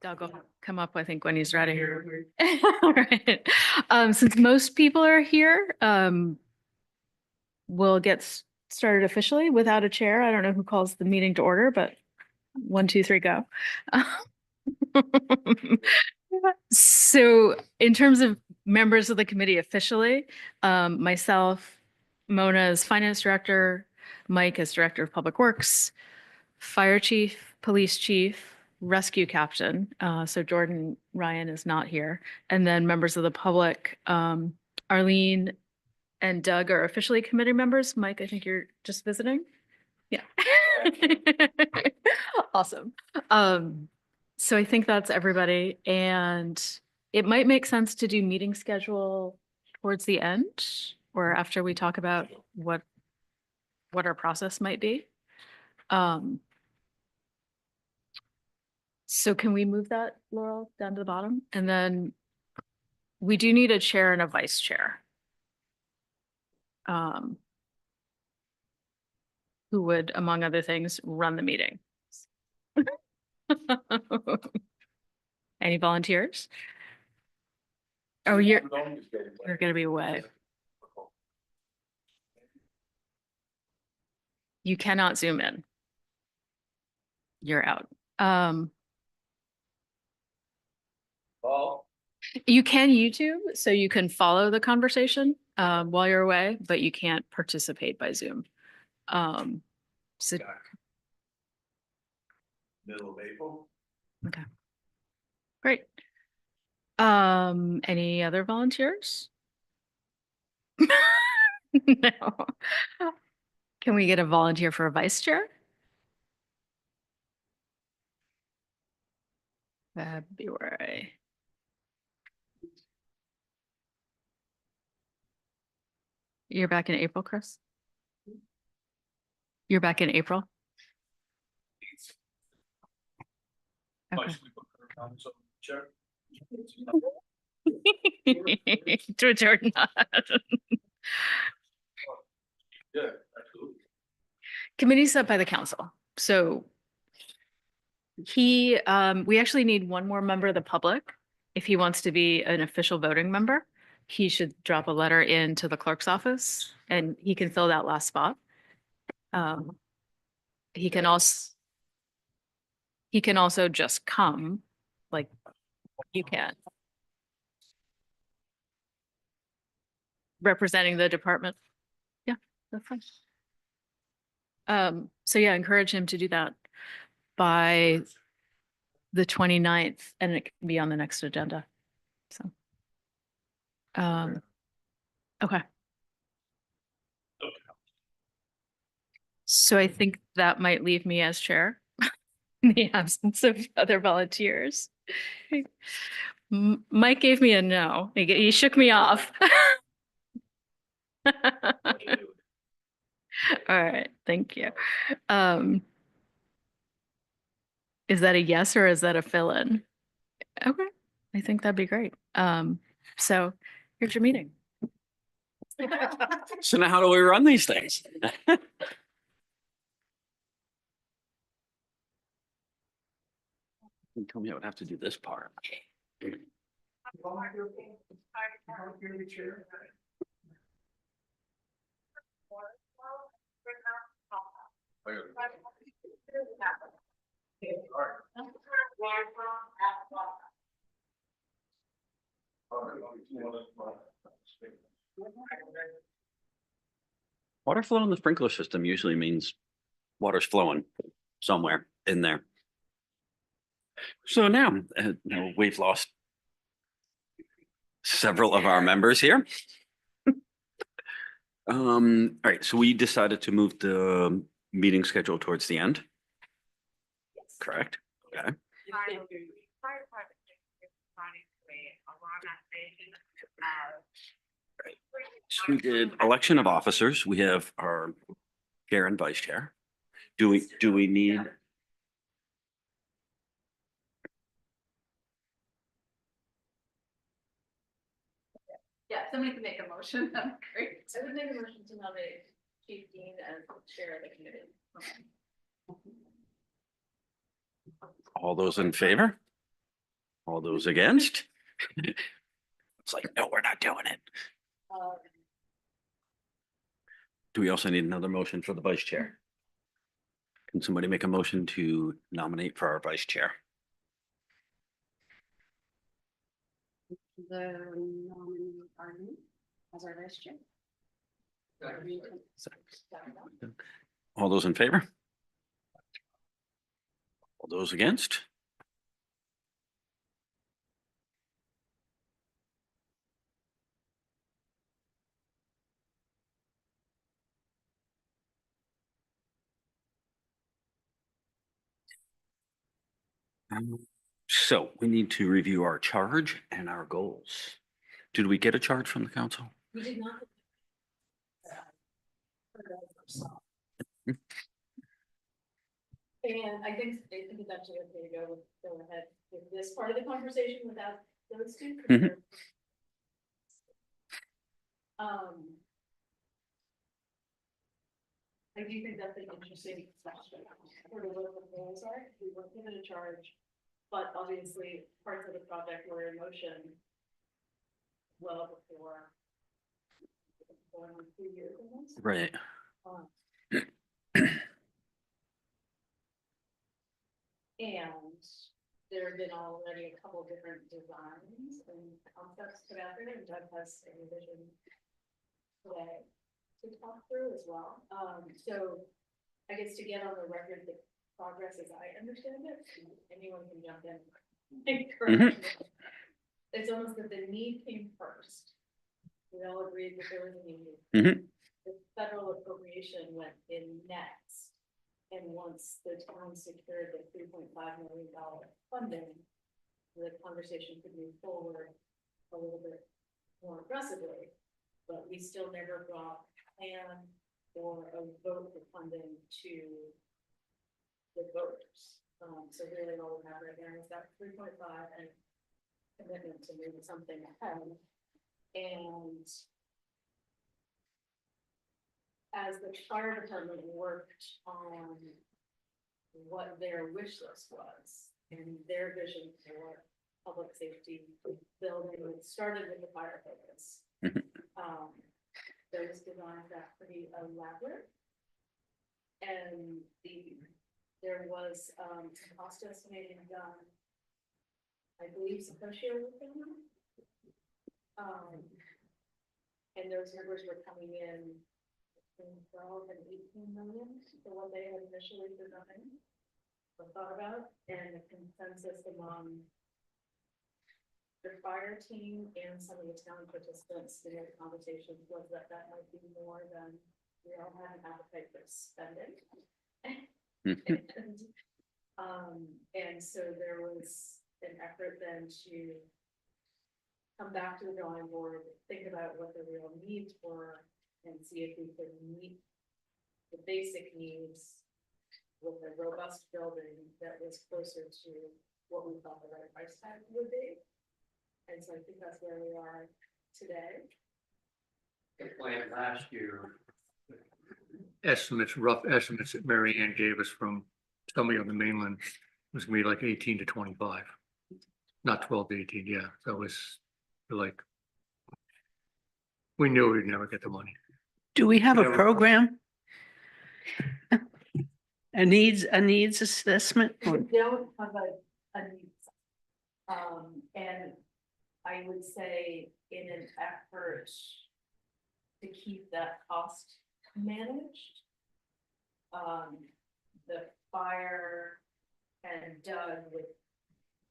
Doug will come up, I think, when he's ready. All right. Since most people are here, we'll get started officially without a chair. I don't know who calls the meeting to order, but 1, 2, 3, go. So in terms of members of the committee officially, myself, Mona as finance director, Mike as director of public works, fire chief, police chief, rescue captain. So Jordan Ryan is not here. And then members of the public, Arlene and Doug are officially committee members. Mike, I think you're just visiting. Yeah. Awesome. So I think that's everybody. And it might make sense to do meeting schedule towards the end or after we talk about what our process might be. So can we move that, Laurel, down to the bottom? And then we do need a chair and a vice chair. Who would, among other things, run the meeting. Any volunteers? Oh, you're gonna be away. You cannot zoom in. You're out. You can YouTube, so you can follow the conversation while you're away, but you can't participate by Zoom. So Middle of April. okay. Great. Any other volunteers? No. Can we get a volunteer for a vice chair? February. You're back in April, Chris? You're back in April? Okay. To Jordan. Yeah, absolutely. Committee set by the council. So we actually need one more member of the public. If he wants to be an official voting member, he should drop a letter into the clerk's office and he can fill that last spot. He can also just come, like you can. Representing the department. Yeah, that's fine. So yeah, encourage him to do that by the 29th, and it can be on the next agenda. So, okay. So I think that might leave me as chair in the absence of other volunteers. Mike gave me a no. He shook me off. All right, thank you. Is that a yes or is that a fill-in? Okay, I think that'd be great. So here's your meeting. So now how do we run these things? You told me I would have to do this part. Water flow in the sprinkler system usually means water's flowing somewhere in there. So now, we've lost several of our members here. All right, so we decided to move the meeting schedule towards the end. Correct? Okay. So we did election of officers. We have our chair and vice chair. Do we need? Yeah, somebody can make a motion. That'd be great. I would make a motion to nominate Chief Dean as chair of the committee. All those in favor? All those against? It's like, no, we're not doing it. Do we also need another motion for the vice chair? Can somebody make a motion to nominate for our vice chair? The nominee Arnie as our vice chair. All those in favor? All those against? So we need to review our charge and our goals. Did we get a charge from the council? We did not. And I think it's actually okay to go ahead with this part of the conversation without those two. 'Cause Mhm. they're- I do think that's an interesting question, sort of what the goals are. We were given a charge, but obviously parts of the project were in motion well before. Going on 2 years almost. Right. Um, And there have been already a couple different designs and concepts put out there, and Doug has a revision today to talk through as well. So I guess to get on the record, the progress as I understand it, anyone can jump in. and correct me. It's almost that the need came first. We all agreed that there was a need. Mhm. The federal appropriation went in next. And once the town secured the $3.5 million funding, the conversation could move forward a little bit more aggressively. But we still never brought a plan or a vote for funding to the voters. So really all we have right now is that 3.5 and commitment to moving something ahead. And as the fire department worked on what their wish list was and their vision for public safety building, it started with the fire focus. Those designs got pretty elaborate. And there was some cost estimating done, I believe, associated with them. And those numbers were coming in between 12 and 18 million for what they had initially designed or thought about, and the consensus among the fire team and some of the town participants in the conversations was that that might be more than we all had an appetite for spending. And so there was an effort then to come back to the drawing board, think about what the real needs were, and see if we could meet the basic needs with a robust building that was closer to what we thought the right price tag would be. And so I think that's where we are today. The plan last year. Estimates, rough estimates that Mary Ann gave us from somebody on the mainland was gonna be like 18 to 25. Not 12 to 18, yeah, that was like. We knew we'd never get the money. Do we have a Yeah. program? A needs assessment? We don't have a needs. And I would say in an effort to keep that cost managed, the fire and Doug with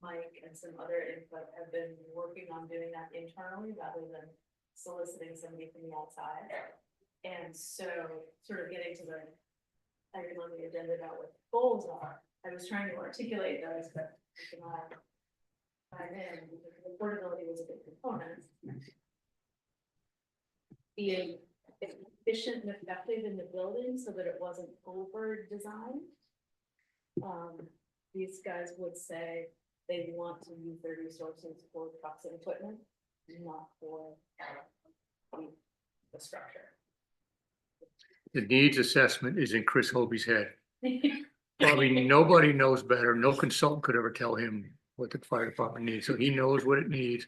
Mike and some other input have been working on doing that internally rather than soliciting somebody from the outside. And so sort of getting to the item on the agenda about what the goals are, I was trying to articulate those, but you cannot dive in because the affordability was a big component. Being efficient and effective in the building so that it wasn't over designed. These guys would say they want to use their resources for trucks and equipment, not for the structure. The needs assessment is in Chris Hobie's head. Probably nobody knows better. No consultant could ever tell him what the fire department needs, so he knows what it needs.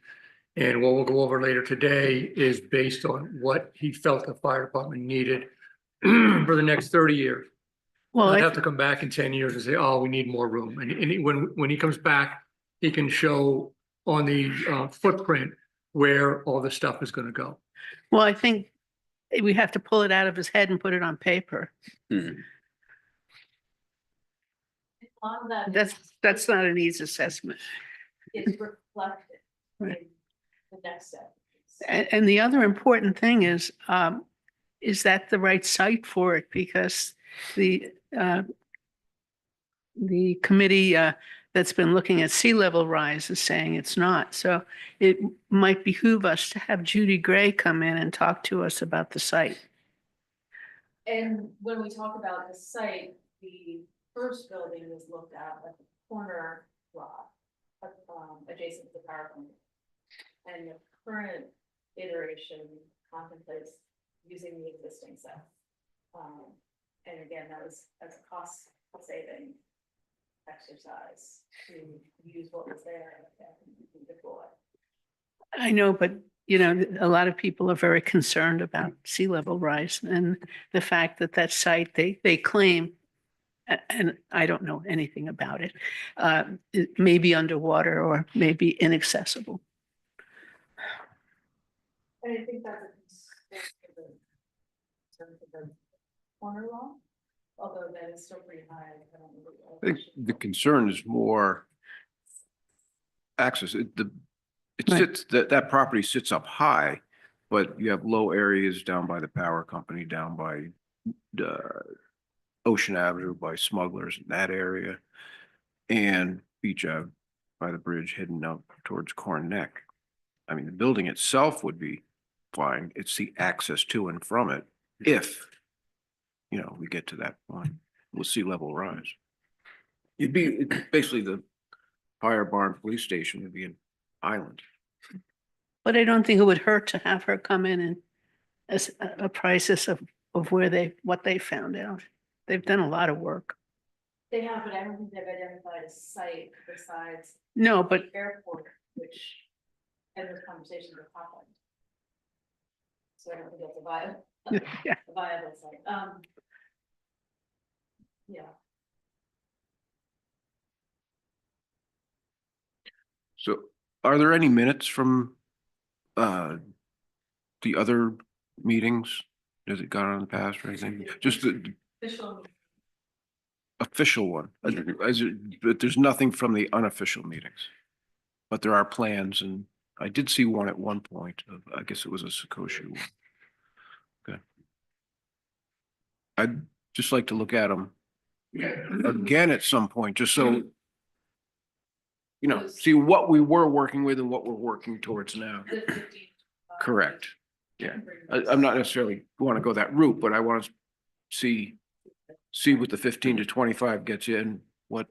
And what we'll go over later today is based on what he felt the fire department needed for the next 30 years. Well, I'd I- have to come back in 10 years and say, oh, we need more room. When he comes back, he can show on the footprint where all the stuff is gonna go. well, I think we have to pull it out of his head and put it on paper. Hmm. A lot of that That's not a needs assessment. is reflected in Right. the next step. And the other important thing is that the right site for it? Because the committee that's been looking at sea level rise is saying it's not. So it might behoove us to have Judy Gray come in and talk to us about the site. And when we talk about the site, the first building was looked at the corner lot, adjacent to the power plant. And the current iteration contemplates using the existing set. And again, that was as a cost saving exercise to use what was there and deploy. I know, but a lot of people are very concerned about sea level rise and the fact that that site they claim, and I don't know anything about it, it may be underwater or may be inaccessible. And I think that's a concern for the corner lot, although that is still pretty high. I don't know what I think the concern is more access. It Right. sits, that property sits up high, but you have low areas down by the power company, down by Ocean Avenue, by Smugglers in that area, and Beach Ave by the bridge heading up towards Corn Neck. I mean, the building itself would be fine. It's the access to and from it, if we get to that point with sea level rise. You'd be basically the fire barn police station would be an island. But I don't think it would hurt to have her come in and as a prices of what they found out. They've done a lot of work. They have, but I don't think they've identified a site besides No, but the airport, which, and those conversations are happening. So I don't think that's a viable, yeah, a viable site. Yeah. So are there any minutes from the other meetings? Has it gone on in the past or anything? Just the Official, official one. But there's nothing from the unofficial meetings. But there are plans, and I did see one at one point. I guess it was a Sakoshi one. Okay. I'd just like to look at them again at some point, just so see what we were working with and what we're working towards now. the 15, Correct. Yeah. I'm not necessarily want to go that route, but I want to see what the 15 to 25 gets you and what,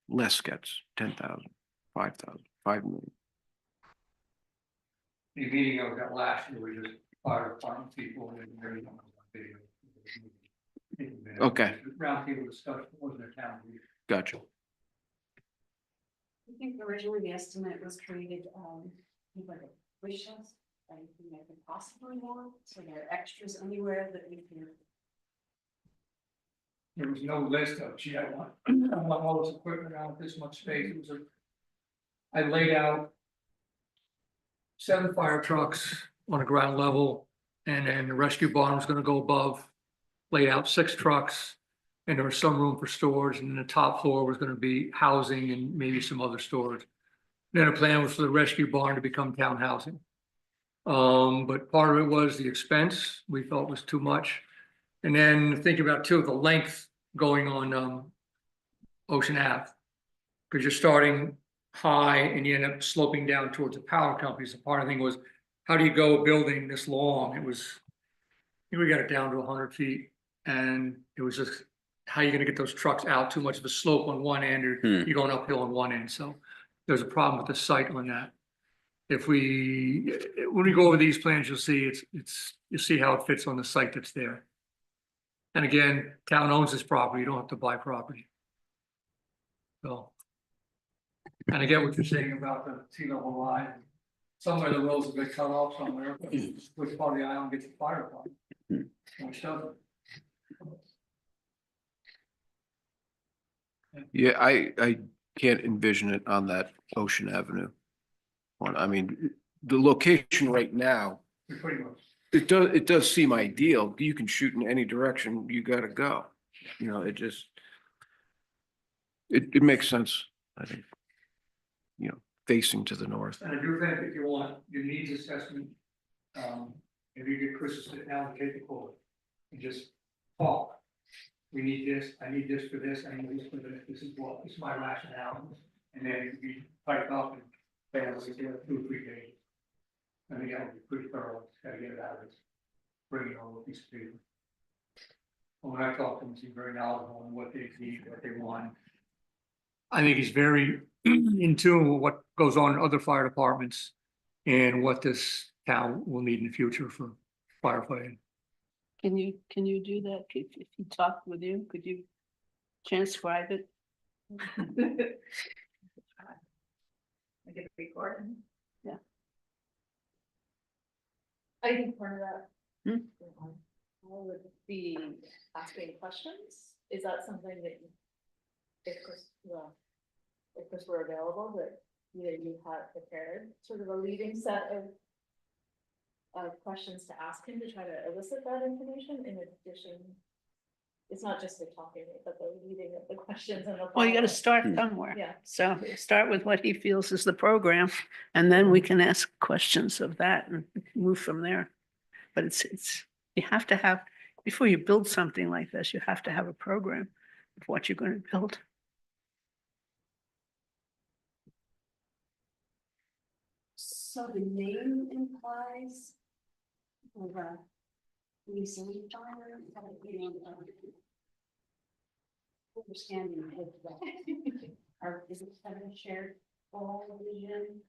less gets, 10,000, 5,000, 5 million. The meeting I was at last year, we just fire department people and very on video. Okay. Round table discussion, wasn't a town meeting. Gotcha. I think originally the estimate was created, like a wish list, anything that could possibly want, so there are extras anywhere that we can. There was no list of, gee, I want all this equipment out, this much space, it was I laid out 7 fire trucks on a ground level, and then the rescue barn was gonna go above. Laid out 6 trucks, and there was some room for storage, and then the top floor was gonna be housing and maybe some other storage. Then the plan was for the rescue barn to become town housing. But part of it was the expense, we felt was too much. And then thinking about too, the length going on Ocean Ave. Because you're starting high and you end up sloping down towards the power companies. The part of the thing was, how do you go a building this long? It was, we got it down to 100 feet. And it was just, how are you gonna get those trucks out? Too much of a slope on one end, or you're going uphill on one end. So there's a problem with the site on that. When we go over these plans, you'll see you'll see how it fits on the site that's there. And again, town owns this property, you don't have to buy property. So And I get what you're saying about the sea level rise. Somewhere the roads will get cut off somewhere, but which part of the island gets the fire department? Which doesn't. Yeah, I can't envision it on that Ocean Avenue one. I mean, the location right now, Pretty much. it does seem ideal. You can shoot in any direction you gotta go. You know, it just, it makes sense, I think. You know, facing to the north. And I do think if you want your needs assessment, if you get Chris to sit down and take the call and just talk. We need this, I need this for this, I need this for this, this is my rationale. And then we type up and fail, we get 2 or 3 days. I think that would be pretty thorough, gotta get it out of this. Bring it over a piece of paper. When I talk to him, he's very knowledgeable on what they need, what they want. I think he's very in tune with what goes on in other fire departments and what this town will need in the future for firefighting. Can you do that? If he talked with you, could you transcribe it? I get a record. Yeah. I think part of that. Hmm. Would be asking questions. Is that something that if Chris were available, that you had prepared sort of a leading set of questions to ask him to try to elicit that information in addition? It's not just the talking, but the leading of the questions and the. Well, you gotta follow-up. start somewhere. Yeah. So start with what he feels is the program, and then we can ask questions of that and move from there. But it's, you have to have, before you build something like this, you have to have a program of what you're going to build. So the name implies of a museum genre, understanding of that. Or is it kind of a shared goal vision?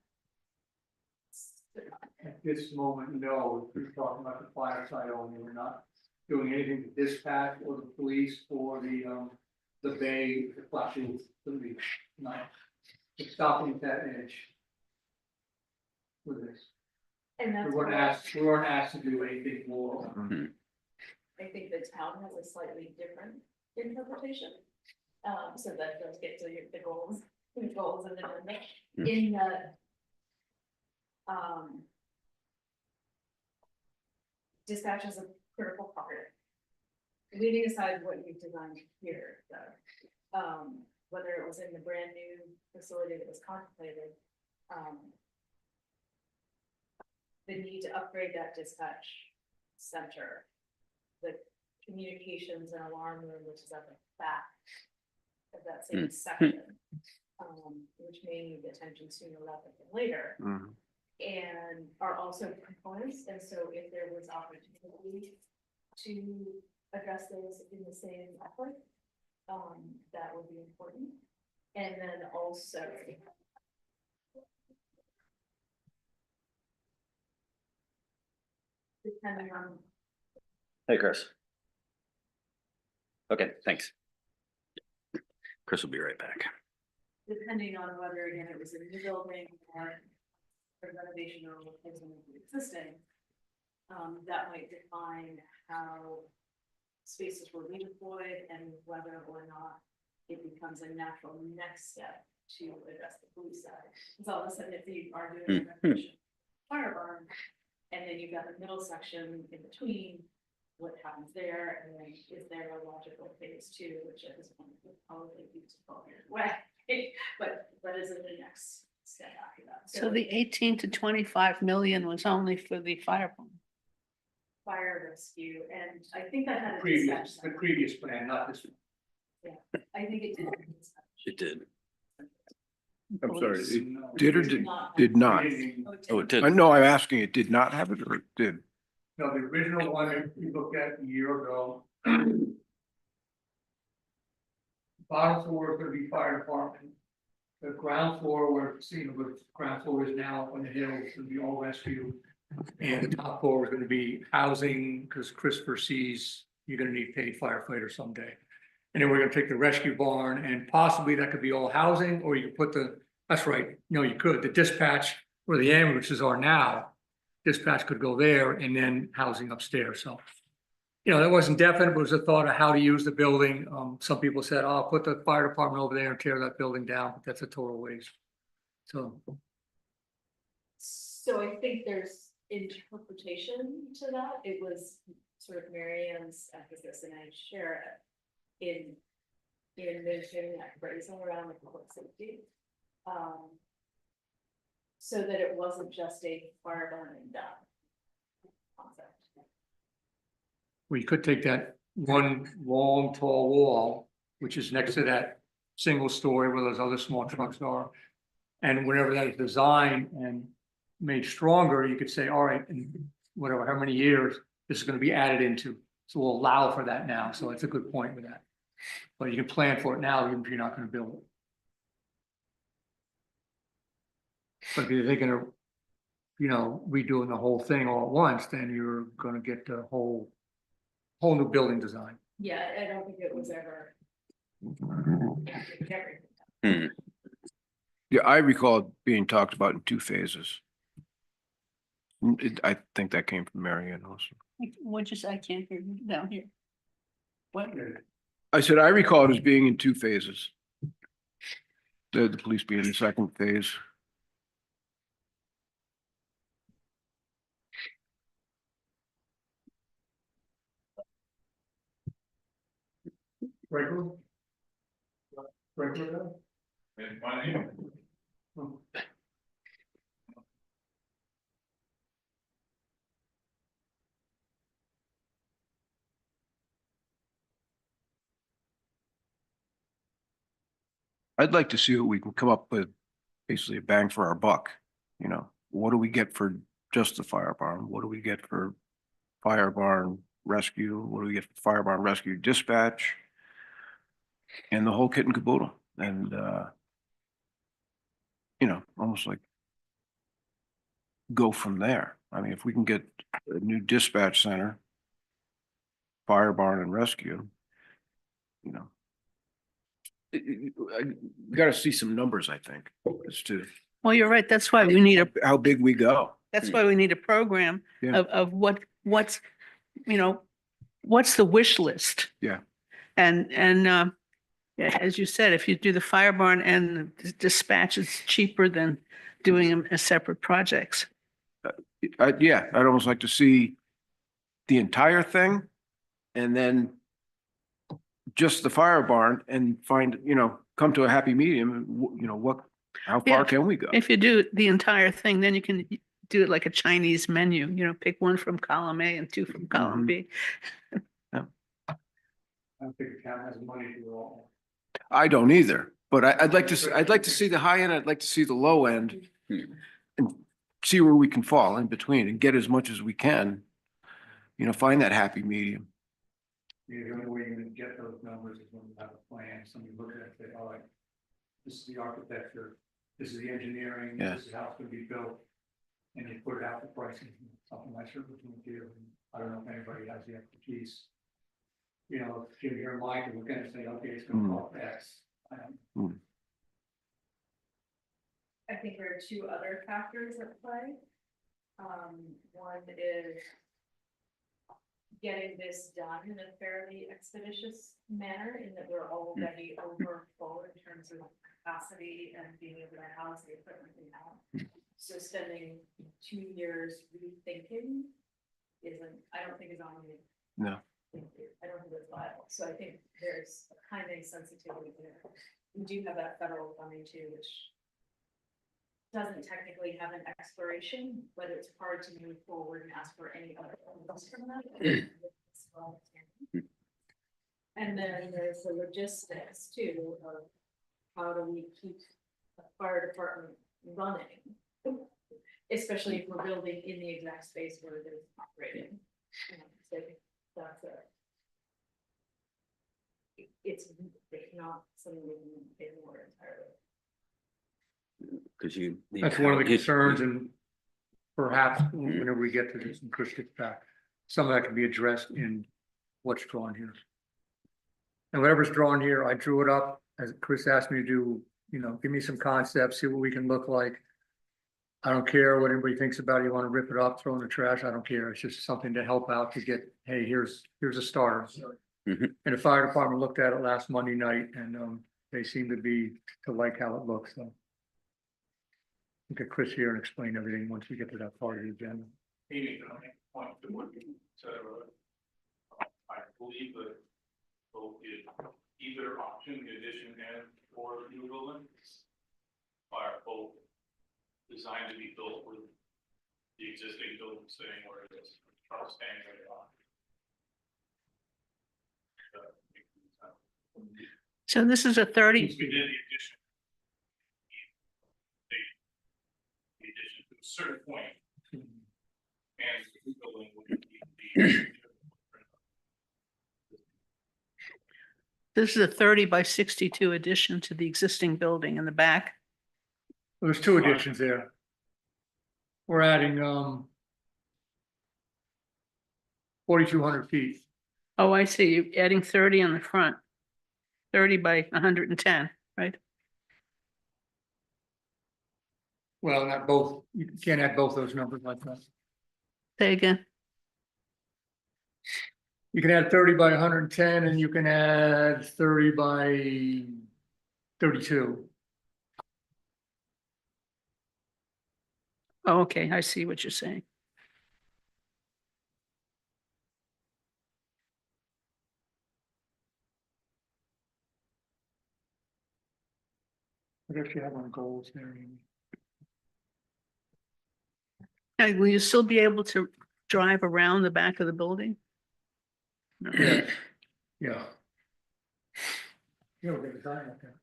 At this moment, no, we're talking about the fire side only, we're not doing anything to dispatch or the police or the bay, the flashing, the beach, no. It's stopping at that edge. With this, And that's we weren't asked to do anything more. I think the town has a slightly different interpretation. So that does get to the goals and the agenda. In that. Dispatch is a critical part. Leaving aside what you've designed here, though, whether it was in the brand new facility that was contemplated, the need to upgrade that dispatch center, the communications and alarm room, which is at the back of that same section, which may need attention sooner rather than later, and are also components. And so if there was opportunity to address those in the same effort, that would be important. And then also depending on. Hey, Chris. Okay, thanks. Chris will be right back. Depending on whether, again, it was a new building or a renovation or replacement of the existing, that might define how spaces were redeployed and whether or not it becomes a natural next step to address the police side. Because all of a sudden, if you are doing a renovation fire barn, and then you've got the middle section in between, what happens there, and then is there a logical phase 2, which at this point would probably be 12 years away, but is it the next step after that? So the 18 to 25 million was only for the fire pump. Fire rescue, and I think that had a The dispatch. previous plan, not this one. I think it did. It did. I'm sorry, Police. it did or It did not. not? Oh, it did. No, I'm asking, it did not have it or it did? No, the original one that we looked at a year ago. Bottom floor is gonna be fire department. The ground floor, where, seeing where the ground floor is now on the hill, is gonna be all rescue. And the top floor is gonna be housing, because Chris foresees you're gonna need paid firefighters someday. And then we're gonna take the rescue barn, and possibly that could be all housing, or you could put the That's right. No, you could. The dispatch where the ambulances are now, dispatch could go there and then housing upstairs. So, that wasn't definite, but it was a thought of how to use the building. Some people said, "Oh, put the fire department over there and tear that building down," but that's a total waste. So, So I think there's interpretation to that. It was sort of Mary Ann's emphasis, and I share it in mentioning that phrasing around the public safety. So that it wasn't just a fire burning down concept. we could take that one long, tall wall, which is next to that single story where those other small trucks are. And whenever that is designed and made stronger, you could say, all right, in whatever, how many years, this is gonna be added into. So we'll allow for that now. So it's a good point with that. But you can plan for it now, even if you're not gonna build it. But if you're thinking of, redoing the whole thing all at once, then you're gonna get the whole new building design. Yeah, I don't think it was ever. Yeah, I recall it being talked about in 2 phases. I think that came from Mary Ann also. I can't hear you down here. What? I said, I recall it as being in 2 phases. The police being in the second phase. Regular? Regular? I'd like to see what we can come up with, basically a bang for our buck. What do we get for just the fire barn? What do we get for fire barn rescue? What do we get for fire barn rescue dispatch? And the whole kit and caboodle. And, almost like go from there. I mean, if we can get a new dispatch center, fire barn and rescue, we got to see some numbers, I think, as to Well, you're right. That's why we need how big we go. that's why we need a program Yeah. of what's the wish list? Yeah. And, yeah, as you said, if you do the fire barn and the dispatch, it's cheaper than doing them as separate projects. Yeah, I'd almost like to see the entire thing and then just the fire barn and find, come to a happy medium, how Yeah. far can we go? If you do the entire thing, then you can do it like a Chinese menu, pick one from column A and 2 from column B. I don't think the town has money to do it all. I don't either, but I'd like to see the high end, I'd like to see the low end. And see where we can fall in between and get as much as we can, find that happy medium. The only way you're gonna get those numbers is when you have a plan, somebody look at it and say, all right, this is the architecture, this is the engineering, Yeah. this is how it's gonna be built. And you put it out for pricing, something like that between you. I don't know if anybody has the expertise. If Jim here and Mike, we're gonna say, okay, it's gonna cost X. I think there are 2 other factors at play. One is getting this done in a fairly expeditious manner, in that we're already over full in terms of capacity and being able to house the equipment we have. So spending 2 years rethinking I don't think is on me. No. I don't think it's viable. So I think there's a timing sensitivity there. We do have that federal funding too, which doesn't technically have an expiration, but it's hard to move forward and ask for any other funds from that. And then there's the logistics too of how do we keep the fire department running? Especially if we're building in the exact space where it is operating. So I think that's it's not something we can ignore entirely. Because you. That's one of the concerns, and perhaps whenever we get to this and Chris gets back, some of that can be addressed in what's drawn here. And whatever's drawn here, I drew it up as Chris asked me to do, you know, give me some concepts, see what we can look like. I don't care what anybody thinks about it. You want to rip it up, throw it in the trash, I don't care. It's just something to help out to get, hey, here's a starter. Mhm. And the fire department looked at it last Monday night and, they seem to like how it looks, so. We'll get Chris here and explain everything once we get to that part of the agenda. Amy, can I make a point to what you said earlier? I believe that both is either option, the addition and or new building are both designed to be built with the existing building staying where it is, or staying where they are. So this is a 30, We did the addition. The addition to a certain point, and the new building would be. this is a 30 by 62 addition to the existing building in the back. There's two additions there. We're adding, 4,200 feet. Oh, I see. You're adding 30 on the front. 30 by 110, right? Well, not both, you can't add both those numbers like that. Say again. You can add 30 by 110 and you can add 30 by 32. Oh, okay. I see what you're saying. What if you have on goals there? Amy? Now, will you still be able to drive around the back of the building? No. Yeah. Yeah. Yeah, we're gonna design like that.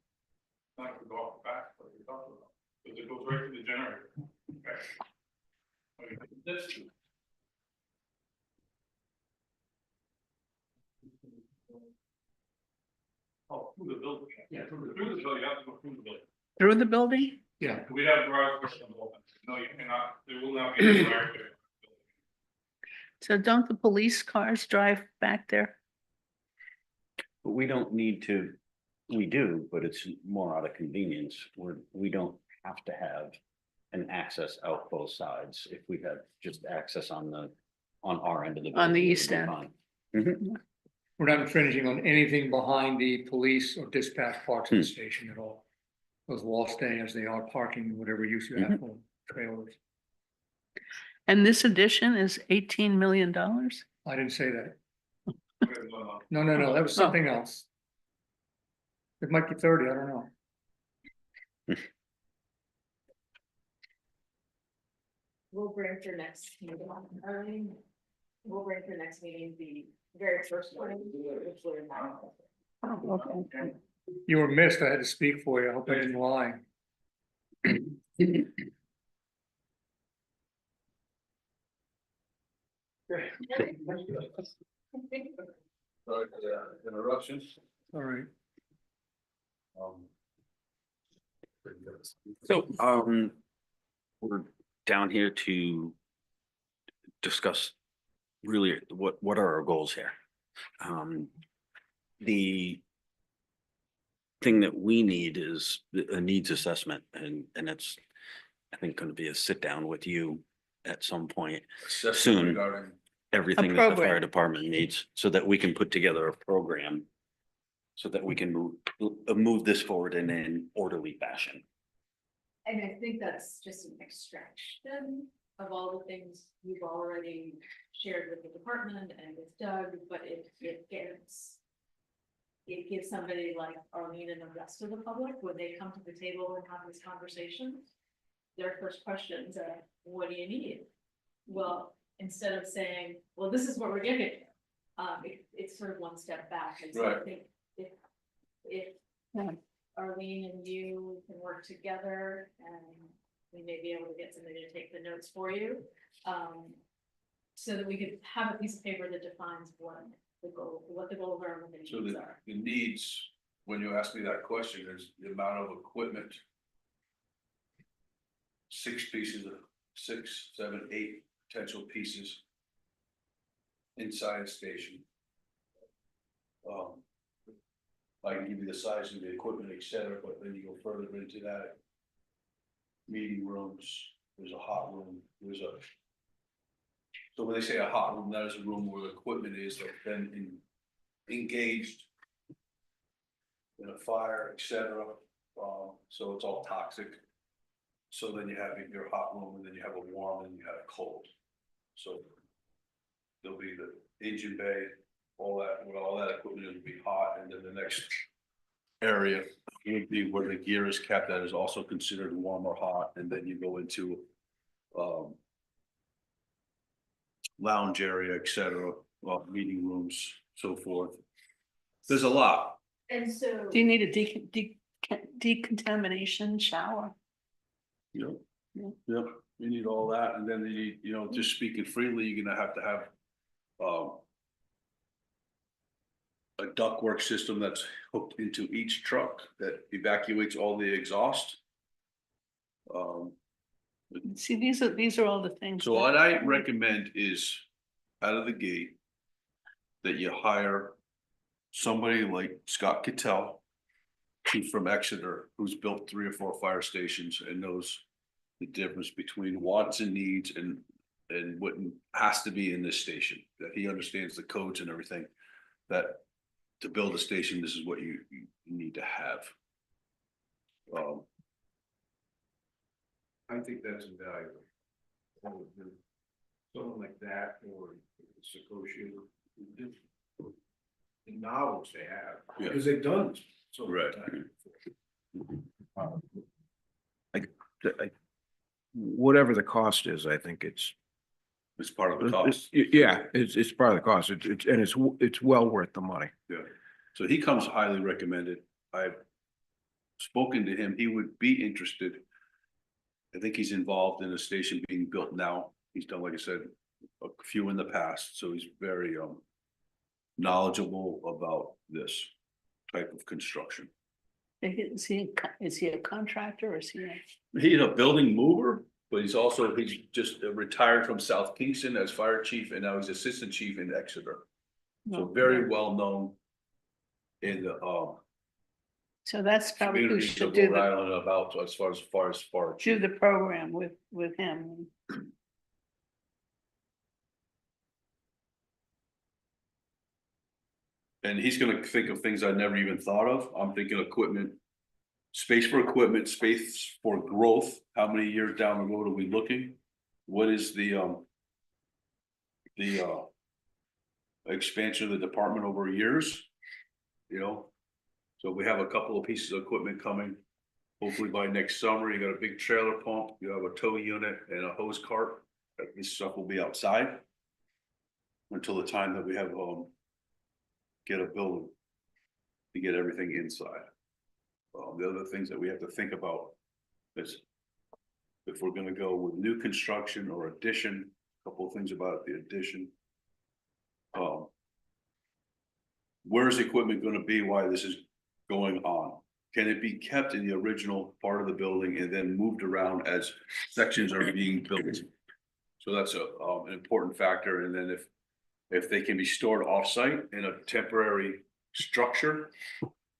Not to go off the back, but you're talking about, because it goes right to the generator. Okay. I mean, this. Oh, through the building. Yeah, through the building, you have to go through the building. Through the building? Yeah, We'd have garage doors open. No, you cannot, there will not be a garage there. So don't the police cars drive back there? But we don't need to, we do, but it's more out of convenience. We don't have to have an access out both sides. If we have just access on our end of the. On the building, it east would be end. fine. Mhm. we're not infringing on anything behind the police or dispatch parks at the station at all. Those will all stay as they are, parking, whatever use you have for trailers. And this addition is $18 million? I didn't say that. Because, No, that was something else. It might be 30, I don't know. We'll bring for next meeting, Arlene. We'll bring for next meeting the very first one, which we're not. Oh, okay. You were missed, I had to speak for you, I hope I didn't lie. Sorry for the interruptions. All right, So, we're down here to discuss really what are our goals here? The thing that we need is a needs assessment and it's, I think, going to be a sit down with you at some point soon. Regarding Everything that the fire program. department needs so that we can put together a program so that we can move this forward in an orderly fashion. And I think that's just an extraction of all the things you've already shared with the department and with Doug, but it gives somebody like Arlene and the rest of the public, when they come to the table and have these conversations, their first questions are, what do you need? Well, instead of saying, well, this is what we're giving you, it's sort of one step back. And so I Right. think if Arlene and you can work together and we may be able to get somebody to take the notes for you. So that we could have a piece of paper that defines what the goals are and what the So needs the, are. the needs, when you ask me that question, there's the amount of equipment. 6 pieces of 6, 7, 8 potential pieces. Inside a station. I can give you the size of the equipment, et cetera, but then you go further into that. Meeting rooms, there's a hot room, there's a. So when they say a hot room, that is a room where the equipment is that's been engaged. In a fire, et cetera, so it's all toxic. So then you have your hot room, and then you have a warm, and you have a cold. So. There'll be the engine bay, all that equipment will be hot, and then the next. Area would be where the gear is kept, that is also considered warm or hot, and then you go into. Lounge area, et cetera, meeting rooms, so forth. There's a lot. And so. Do you need a decontamination shower? Yep. Yeah. Yep, you need all that, and then you need, just speaking freely, you're gonna have to have. A ductwork system that's hooked into each truck that evacuates all the exhaust. See, these are all the things. So what I recommend is, out of the gate. That you hire somebody like Scott Cattell. Who's from Exeter, who's built 3 or 4 fire stations and knows the difference between wants and needs and what has to be in this station, that he understands the codes and everything. That to build a station, this is what you need to have. I think that's invaluable. Someone like that or Secoshia, the knowledge they have, Yeah. because they've done this so many Right. times. Whatever the cost is, I think it's, It's part of the cost. yeah, it's part of the cost. It's well worth the money. Yeah, so he comes highly recommended. I've spoken to him. He would be interested. I think he's involved in a station being built now. He's done, like I said, a few in the past, so he's very knowledgeable about this type of construction. Is he a contractor or is he? He's a building mover, but he's just retired from South Kingston as fire chief, and now he's assistant chief in Exeter. So very well known in the So that's probably who communities should of do Rhode the, Island about as far as do the program with him. And he's gonna think of things I never even thought of. I'm thinking equipment. Space for equipment, space for growth. How many years down the road are we looking? What is the expansion of the department over years? So we have a couple of pieces of equipment coming. Hopefully by next summer, you got a big trailer pump, you have a tow unit and a hose cart. This stuff will be outside. Until the time that we have get a building. To get everything inside. The other things that we have to think about is. If we're gonna go with new construction or addition, a couple of things about the addition. Where's equipment gonna be while this is going on? Can it be kept in the original part of the building and then moved around as sections are being built? So that's an important factor, and then if they can be stored off-site in a temporary structure,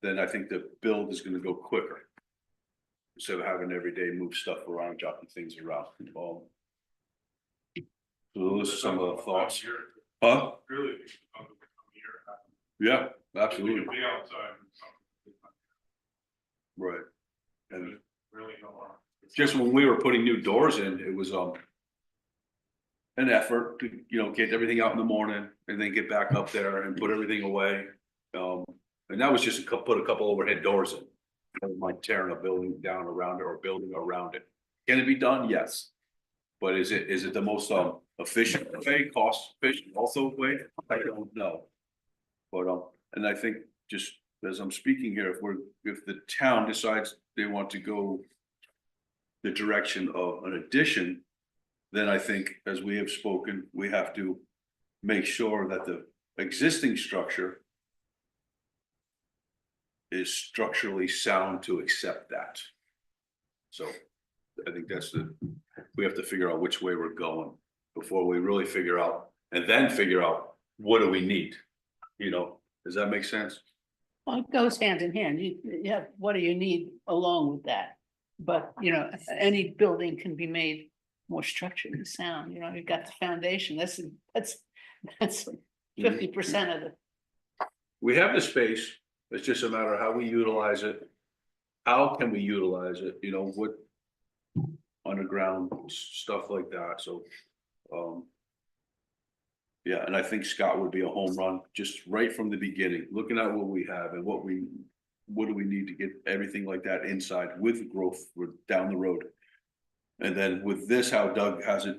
then I think the build is gonna go quicker. Instead of having every day move stuff around, dropping things around. So those are some of the thoughts. Huh? Really. Yeah, absolutely. Be outside. Right. And Really no harm. just when we were putting new doors in, it was an effort to, get everything out in the morning and then get back up there and put everything away. And that was just put a couple overhead doors in. Like tearing a building down around it or building around it. Can it be done? Yes. But is it the most efficient way, cost efficient also way? I don't know. But and I think just as I'm speaking here, if the town decides they want to go the direction of an addition, then I think, as we have spoken, we have to make sure that the existing structure is structurally sound to accept that. So I think we have to figure out which way we're going before we really figure out, and then figure out what do we need? Does that make sense? Well, it goes hand in hand. You have, what do you need along with that? But, you know, any building can be made more structurally sound, you know, you've got the foundation, that's 50% of the. We have the space, it's just a matter of how we utilize it. How can we utilize it, you know, what underground stuff like that, so, yeah, and I think Scott would be a home run, just right from the beginning, looking at what we have and what do we need to get everything like that inside with growth, we're down the road. And then with this, how Doug has it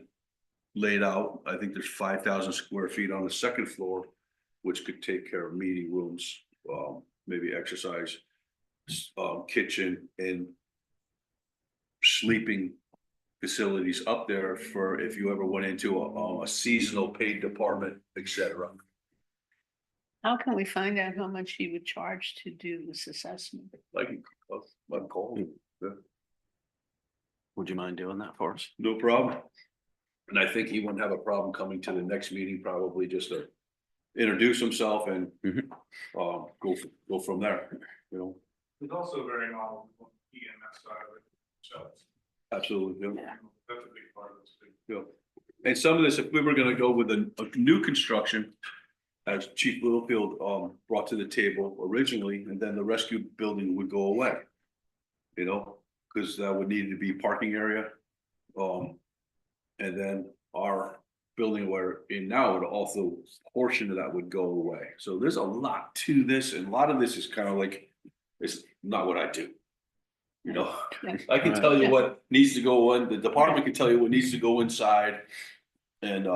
laid out, I think there's 5,000 square feet on the second floor, which could take care of meeting rooms, maybe exercise, kitchen and sleeping facilities up there for if you ever went into a seasonal paid department, etc. How can we find out how much he would charge to do this assessment? Like, I'll call him. Yeah. Would you mind doing that for us? No problem. And I think he wouldn't have a problem coming to the next meeting, probably just to introduce himself and go from there, you know. He's also very knowledgeable on the EMS side of it, so. Absolutely. Yeah. That's a big part of this too. Yeah. And some of this, if we were gonna go with a new construction, as Chief Littlefield brought to the table originally, and then the rescue building would go away. You know, because that would need to be parking area. And then our building we're in now would also, portion of that would go away. So there's a lot to this, and a lot of this is kind of like, it's not what I do. You know, Yeah. I can tell you what needs to go in, the department can tell you what needs to go inside. And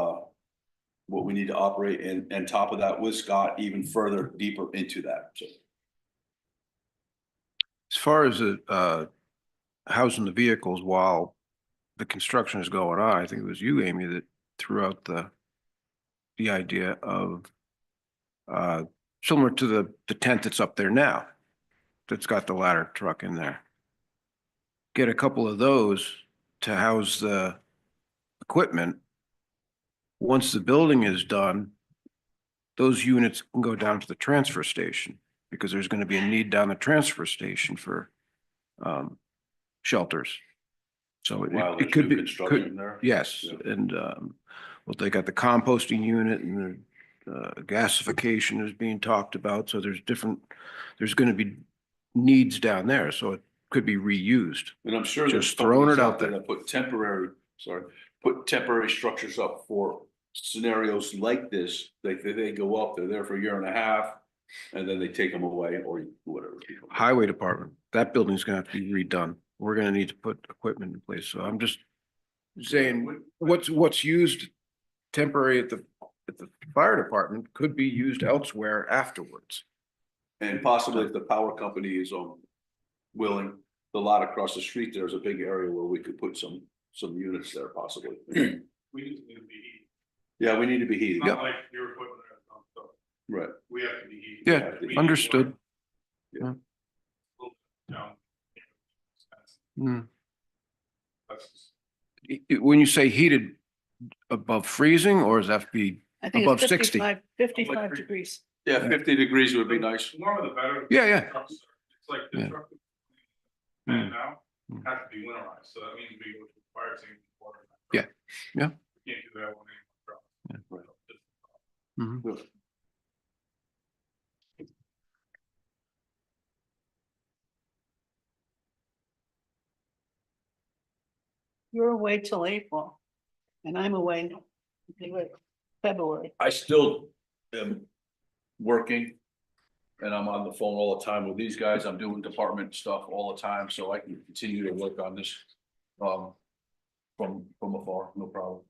what we need to operate and top of that with Scott even further deeper into that, so. As far as housing the vehicles while the construction is going on, I think it was you, Amy, that threw out the idea of similar to the tent that's up there now, that's got the ladder truck in there. Get a couple of those to house the equipment. Once the building is done, those units can go down to the transfer station, because there's going to be a need down the transfer station for shelters. So While it there's could new be, construction there. yes, Yeah. and well, they got the composting unit and the gasification is being talked about, so there's going to be needs down there, so it could be reused. And I'm sure there's Just throwing it companies out there. that put temporary structures up for scenarios like this. They go up, they're there for a year and a half, and then they take them away or whatever. Highway department, that building's gonna have to be redone. We're gonna need to put equipment in place, so I'm just saying, what's used temporary at the fire department could be used elsewhere afterwards. And possibly if the power company is willing, the lot across the street, there's a big area where we could put some units there possibly. We just need to be heated. Yeah, we need to be heated. It's not like your equipment or something, so Right. we have to be heated. Yeah, We need understood. one. No. Hmm. That's When you say heated above freezing, or does that have to be I think above it's 60? 55 degrees. Yeah, 50 degrees would be nice. the warmer the better. Yeah. Trucks, it's like the Yeah. truck. Mm. And now Mm. have to be winterized, so that means we would require some water. Yeah. Yeah. We can't do that one anymore. Yeah. Right. Mhm. You're away till April, and I'm away February. I still am working. And I'm on the phone all the time with these guys. I'm doing department stuff all the time, so I can continue to work on this. From afar, no problem.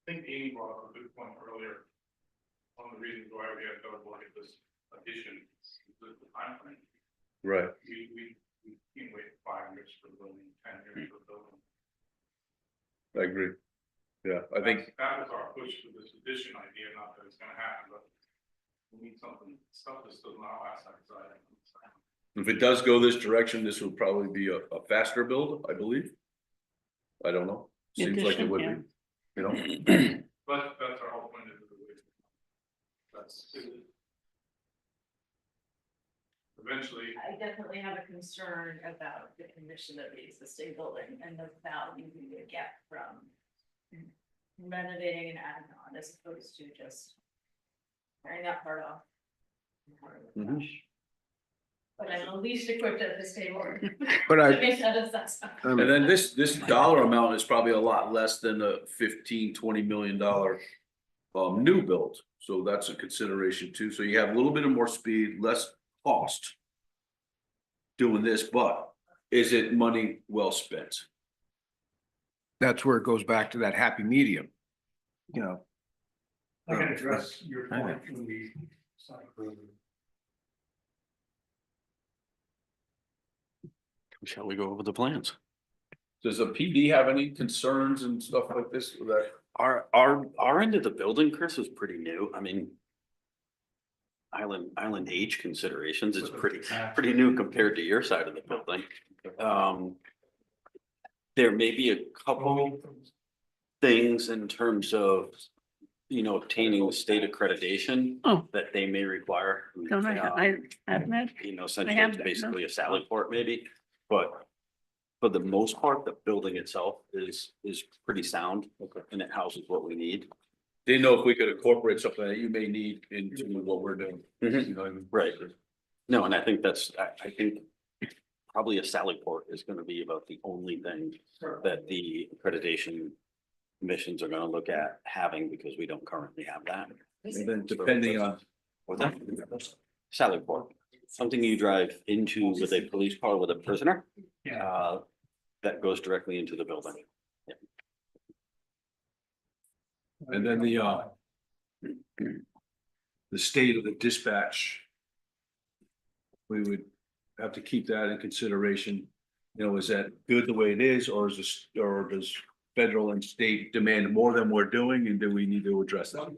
I think Amy brought up a good point earlier. One of the reasons why we have to look at this addition is the timeframe. Right. We can't wait 5 years for the building, 10 years for the building. I agree. Yeah, I think, That was our push for this addition idea, not that it's gonna happen, but we need something, stuff that still not last outside. if it does go this direction, this would probably be a faster build, I believe. I don't know. Seems like it would be, you know? But that's our whole plan. Eventually, I definitely have a concern about the condition of the existing building and the value we would get from renovating and adding on as opposed to just tearing that part off. But I'm the least equipped at this table. But to I, make that assessment. And then this dollar amount is probably a lot less than a $15-20 million new build. So that's a consideration too. So you have a little bit of more speed, less cost doing this, but is it money well spent? that's where it goes back to that happy medium. You know, I can address your point when we sign further. Shall we go over the plans? Does the PD have any concerns and stuff like this with that? Our end of the building, Chris, is pretty new. I mean. Island age considerations is pretty new compared to your side of the building. There may be a couple things in terms of, you know, obtaining the state accreditation. Oh. That they may require. Don't I have that? You know, essentially have it's that, no. basically a Sally port maybe, but for the most part, the building itself is pretty sound. And it houses what we need. Didn't know if we could incorporate something that you may need into what we're doing. Mhm. You know what I mean? Right. No, and I think I think probably a Sally port is gonna be about the only thing that the accreditation commissions are gonna look at having, because we don't currently have that. And then depending on, What's that? Sally port, something you drive into with a police car with a prisoner. That goes directly into the building. and then the state of the dispatch. We would have to keep that in consideration. You know, is that good the way it is, or is this, or does federal and state demand more than we're doing, and do we need to address that?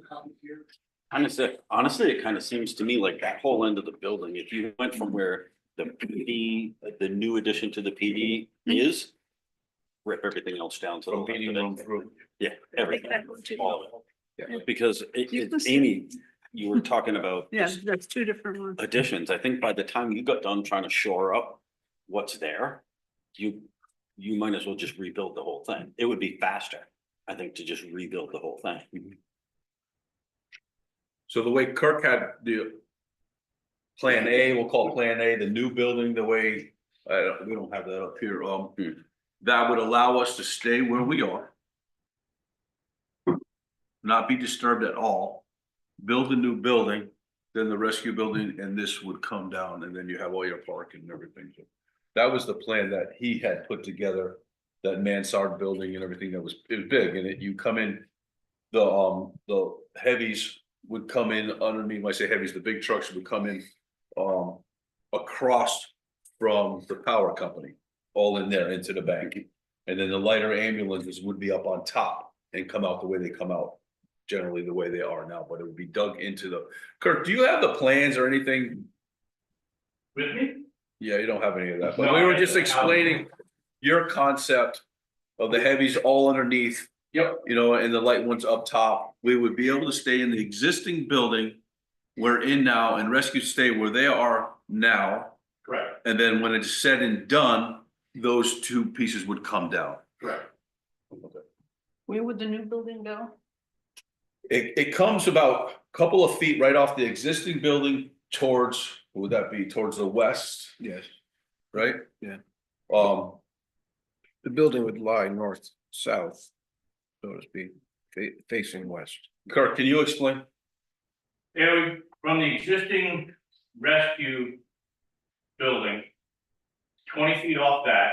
Honestly, it kind of seems to me like that whole end of the building, if you went from where the PD, the new addition to the PD is. Rip everything else down to the From left meeting of room it. through. Yeah, everything, all of Yeah. it. Because You can see- Amy, you were talking about Yeah, just that's two different ones. additions. I think by the time you got done trying to shore up what's there, you might as well just rebuild the whole thing. It would be faster, I think, to just rebuild the whole thing. So the way Kirk had the Plan A, we'll call Plan A, the new building, the way, we don't have that up here, that would allow us to stay where we are. Not be disturbed at all, build a new building, then the rescue building, and this would come down, and then you have all your parking and everything. So that was the plan that he had put together, that mansard building and everything that was, it was big, and you come in. The heavies would come in underneath, when I say heavies, the big trucks would come in, across from the power company, all in there into the bank. And then the lighter ambulances would be up on top and come out the way they come out, generally the way they are now, but it would be dug into the, Kirk, do you have the plans or anything? with me, Yeah, you don't have any of that, but No, we were I just don't have it. explaining your concept of the heavies all underneath. Yep. You know, and the light ones up top. We would be able to stay in the existing building we're in now and rescue stay where they are now. correct, And then when it's said and done, those two pieces would come down. correct. Where would the new building go? It comes about a couple of feet right off the existing building towards, what would that be, towards the west, yes, right? Yeah. The the building would lie north-south, so to speak, facing west. Kirk, can you explain? It would, from the existing rescue building, 20 feet off that,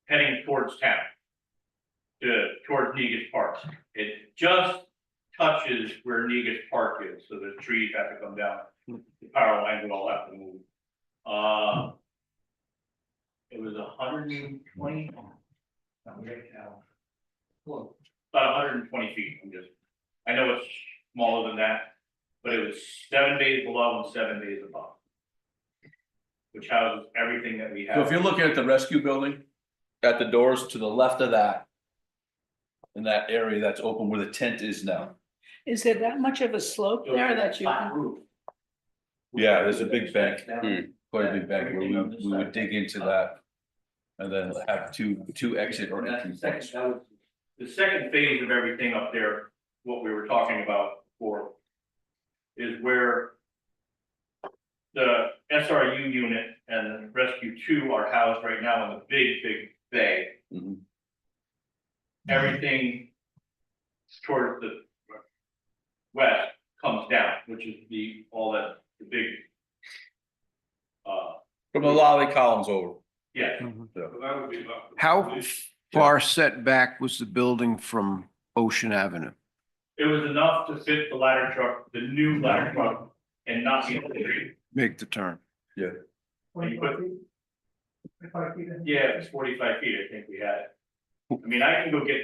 heading towards town. Towards Negus Park. It just touches where Negus Park is, so the trees have to come down. The power lines would all have to move. It was 120. About 120 feet, I know it's smaller than that, but it was 7 bays below and 7 bays above. Which houses everything that we have. So if you're looking at the rescue building, at the doors to the left of that. In that area that's open where the tent is now. Is there that much of a slope there that you can? Yeah, there's a big bank, quite a big bank where we would dig into that. And then have two exit or entry points. The second phase of everything up there, what we were talking about before, is where the SRU unit and Rescue 2 are housed right now in the big bay. Mhm. Everything towards the west comes down, which is the big. From the lolly columns over. Yeah, So that would be about. How far set back was the building from Ocean Avenue? it was enough to fit the ladder truck, the new ladder truck, and not be in the street. Make the turn. Yeah, 25 feet? 25 feet in? it's 45 feet, I think we had. I mean, I can go get.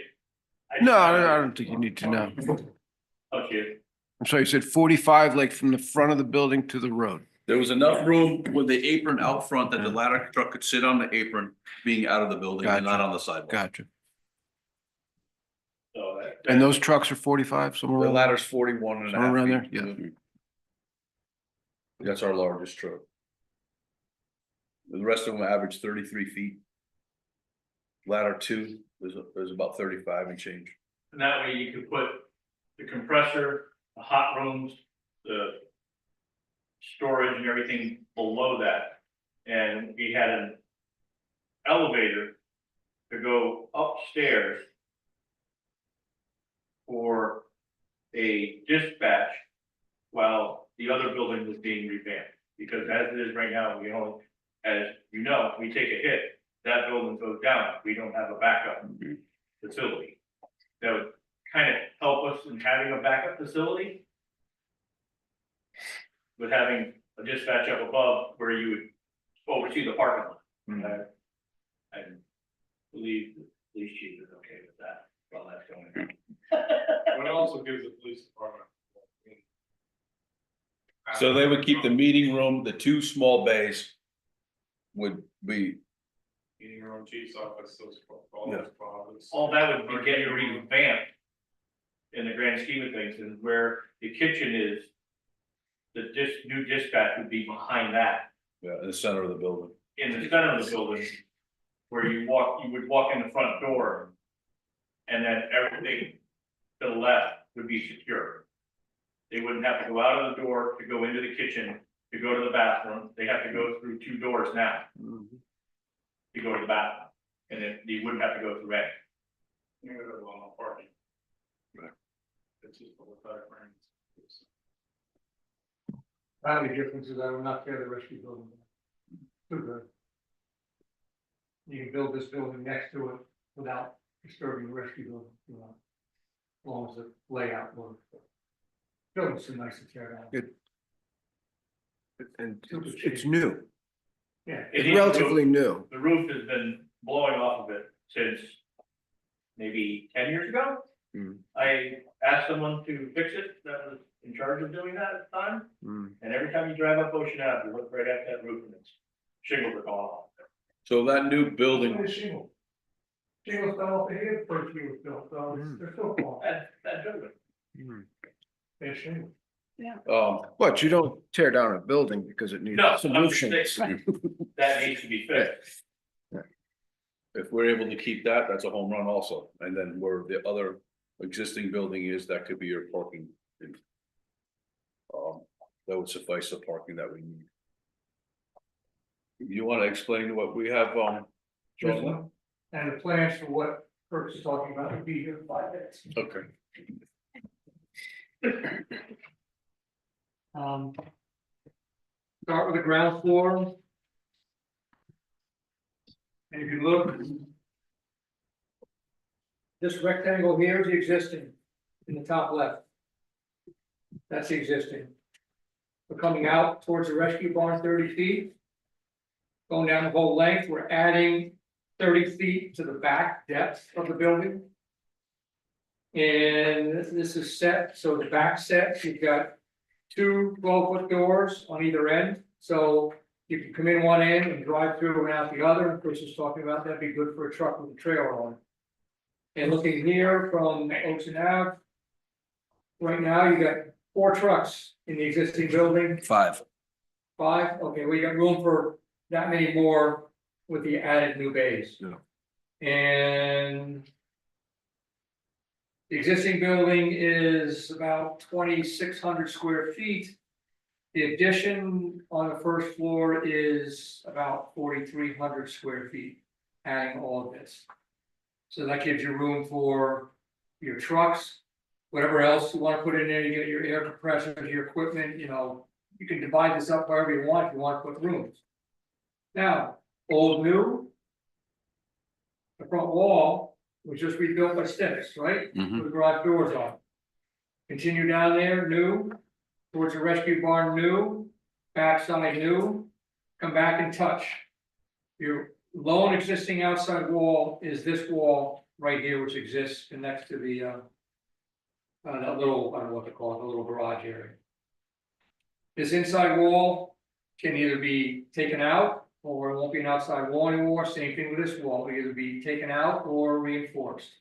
No, I don't think you need to know. Okay, I'm sorry, you said 45, like from the front of the building to the road. There was enough room with the apron out front that the ladder truck could sit on the apron, being out of the building and not Gotcha. on the sidewalk. Gotcha. so that. And those trucks are 45 somewhere? The around there? ladder's 41 and a Somewhere half around there, feet. yeah. That's our largest truck. The rest of them average 33 feet. Ladder 2 is about 35 and change. And that way you could put the compressor, the hot rooms, the storage and everything below that. And we had an elevator to go upstairs for a dispatch while the other building was being revamped. Because as it is right now, we only, as you know, we take a hit, that building goes down, we don't have a backup facility. That would kind of help us in having a backup facility. With having a dispatch up above where you would oversee the parking lot. I believe the police chief is okay with that, while that's going on. It also gives the police department. So they would keep the meeting room, the 2 small bays would be, Meeting your own chief's office, all Yeah. those problems. All that would be getting revamped. In the grand scheme of things, and where the kitchen is. The new dispatch would be behind that, yeah, in the center of the building. in the center of the building. Where you would walk in the front door. And then everything to the left would be secure. They wouldn't have to go out of the door to go into the kitchen, to go to the bathroom, they have to go through 2 doors now. To go to the bathroom, and then you wouldn't have to go through any. You know, there's a lot of parking. Right. It's just for the fire frames. The only difference is I would not tear the rescue building. Too good. You can build this building next to it without disturbing the rescue building, you know. As long as the layout works. Building's too nice to tear down. Good. And it's new, Yeah. It it's is relatively new. The roof has been blowing off of it since maybe 10 years ago. Mm. I asked someone to fix it that was in charge of doing that at the time, Mm. and every time you drive up Ocean Ave, you look right at that roof and it's shingles are falling off. So that new building, Shingles. Shingles fell off the head first we was built, so they're still falling. That building. Mm. They're shingles. But you don't tear down a building because it needs No, some I'm roof just shingles. saying, that needs to be fixed. if we're able to keep that, that's a home run also. And then where the other existing building is, that could be your parking. That would suffice the parking that we need. You want to explain what we have, This John? one, and the plans for what Kirk's talking about would be here in 5 minutes. Okay. Start with the ground floor. And if you look. This rectangle here is the existing in the top left. That's the existing. We're coming out towards the rescue barn 30 feet. Going down the whole length, we're adding 30 feet to the back depth of the building. And this is set, so the back set, you've got 2 12-foot doors on either end, so you can come in one end and drive through and out the other, and Chris was talking about that'd be good for a truck with a trailer on it. And looking here from Ocean Ave. right now you got 4 trucks in the existing building, 5. 5, okay, we got room for that many more with the added new bays. Yeah. And. The existing building is about 2,600 square feet. The addition on the first floor is about 4,300 square feet, adding all of this. So that gives you room for your trucks, whatever else you want to put in there, you get your air compressors, your equipment, you know, you can divide this up however you want, if you want to put rooms. Now, old, new. The front wall was just rebuilt by Sticks, right? Mhm. With garage doors on. Continue down there, new, towards the rescue barn, new, backside new, come back and touch. Your lone existing outside wall is this wall right here, which exists next to the, that little, I don't know what to call it, the little garage area. This inside wall can either be taken out, or it won't be an outside wall anymore, same thing with this wall, it'll either be taken out or reinforced.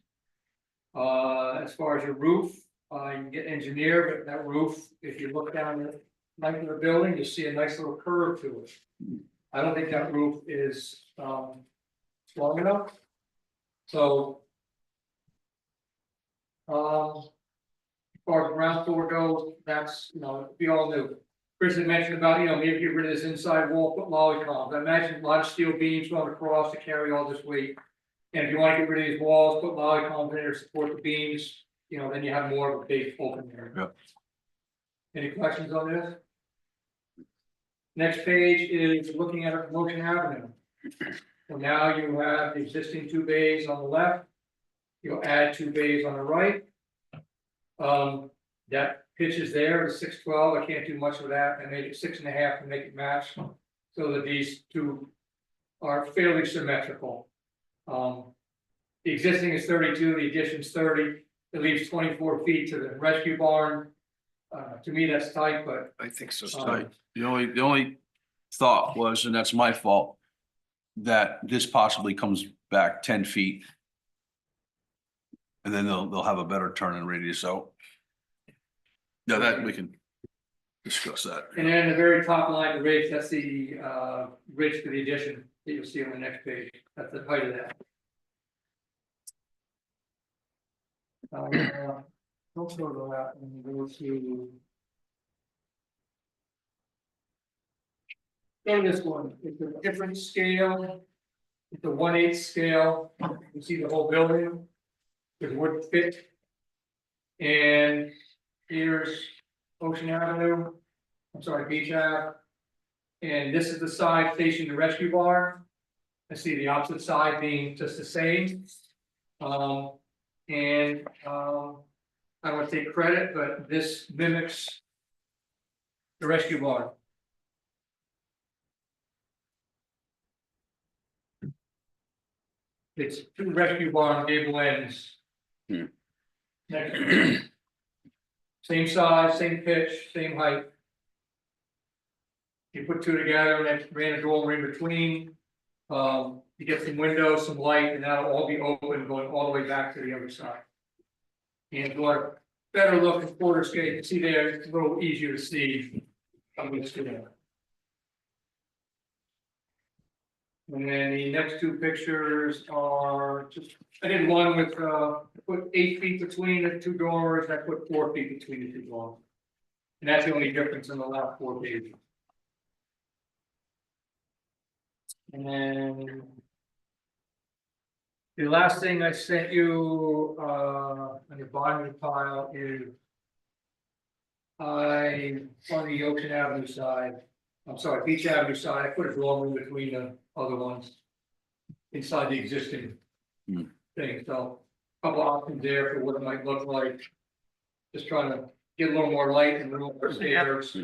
As far as your roof, you can get engineered, but that roof, if you look down the length of the building, you see a nice little curve to it. I don't think that roof is, long enough. So. As far as ground floor goes, that's, you know, be all new. Chris had mentioned about, you know, maybe get rid of this inside wall, put lolly columns. I imagine a lot of steel beams going across to carry all this weight. And if you want to get rid of these walls, put lolly columns in there to support the beams, you know, then you have more of a big open area. Yep. Any questions on this? Next page is looking at Motion Avenue. So now you have the existing 2 bays on the left. You'll add 2 bays on the right. That pitch is there, the 612, I can't do much with that, I made it 6.5 to make it match, so that these 2 are fairly symmetrical. The existing is 32, the addition's 30, it leaves 24 feet to the rescue barn. To me, that's tight, but I think so. Right. The only thought was, and that's my fault, that this possibly comes back 10 feet. And then they'll have a better turn and radius out. Yeah, that we can discuss that. and then the very top line, the ridge, that's the ridge for the addition that you'll see on the next page, that's the height of that. Don't go to that and go to. Go to this one, it's a different scale. It's a 1/8 scale, you can see the whole building. With wood fit. And here's Ocean Avenue, I'm sorry, Beach Ave. And this is the side facing the rescue barn. I see the opposite side being just the same. I don't want to take credit, but this mimics the rescue barn. It's 2 rescue barn gable ends. Next to it. Same size, same pitch, same height. You put 2 together and then ran a door in between. You get some windows, some light, and that'll all be open going all the way back to the other side. And if you want a better look at quarter scale, you can see there, it's a little easier to see. I'm going to do that. And then the next 2 pictures are just, I did one with, put 8 feet between the 2 doors, I put 4 feet between the 2 doors. And that's the only difference in the last 4 pages. And then. The last thing I sent you, on the bottom of the pile is. On the Ocean Avenue side, I'm sorry, Beach Avenue side, I put a drawer in between the other ones. Inside the existing thing, so a couple options there for what it might look like. Just trying to get a little more light and a little more stairs.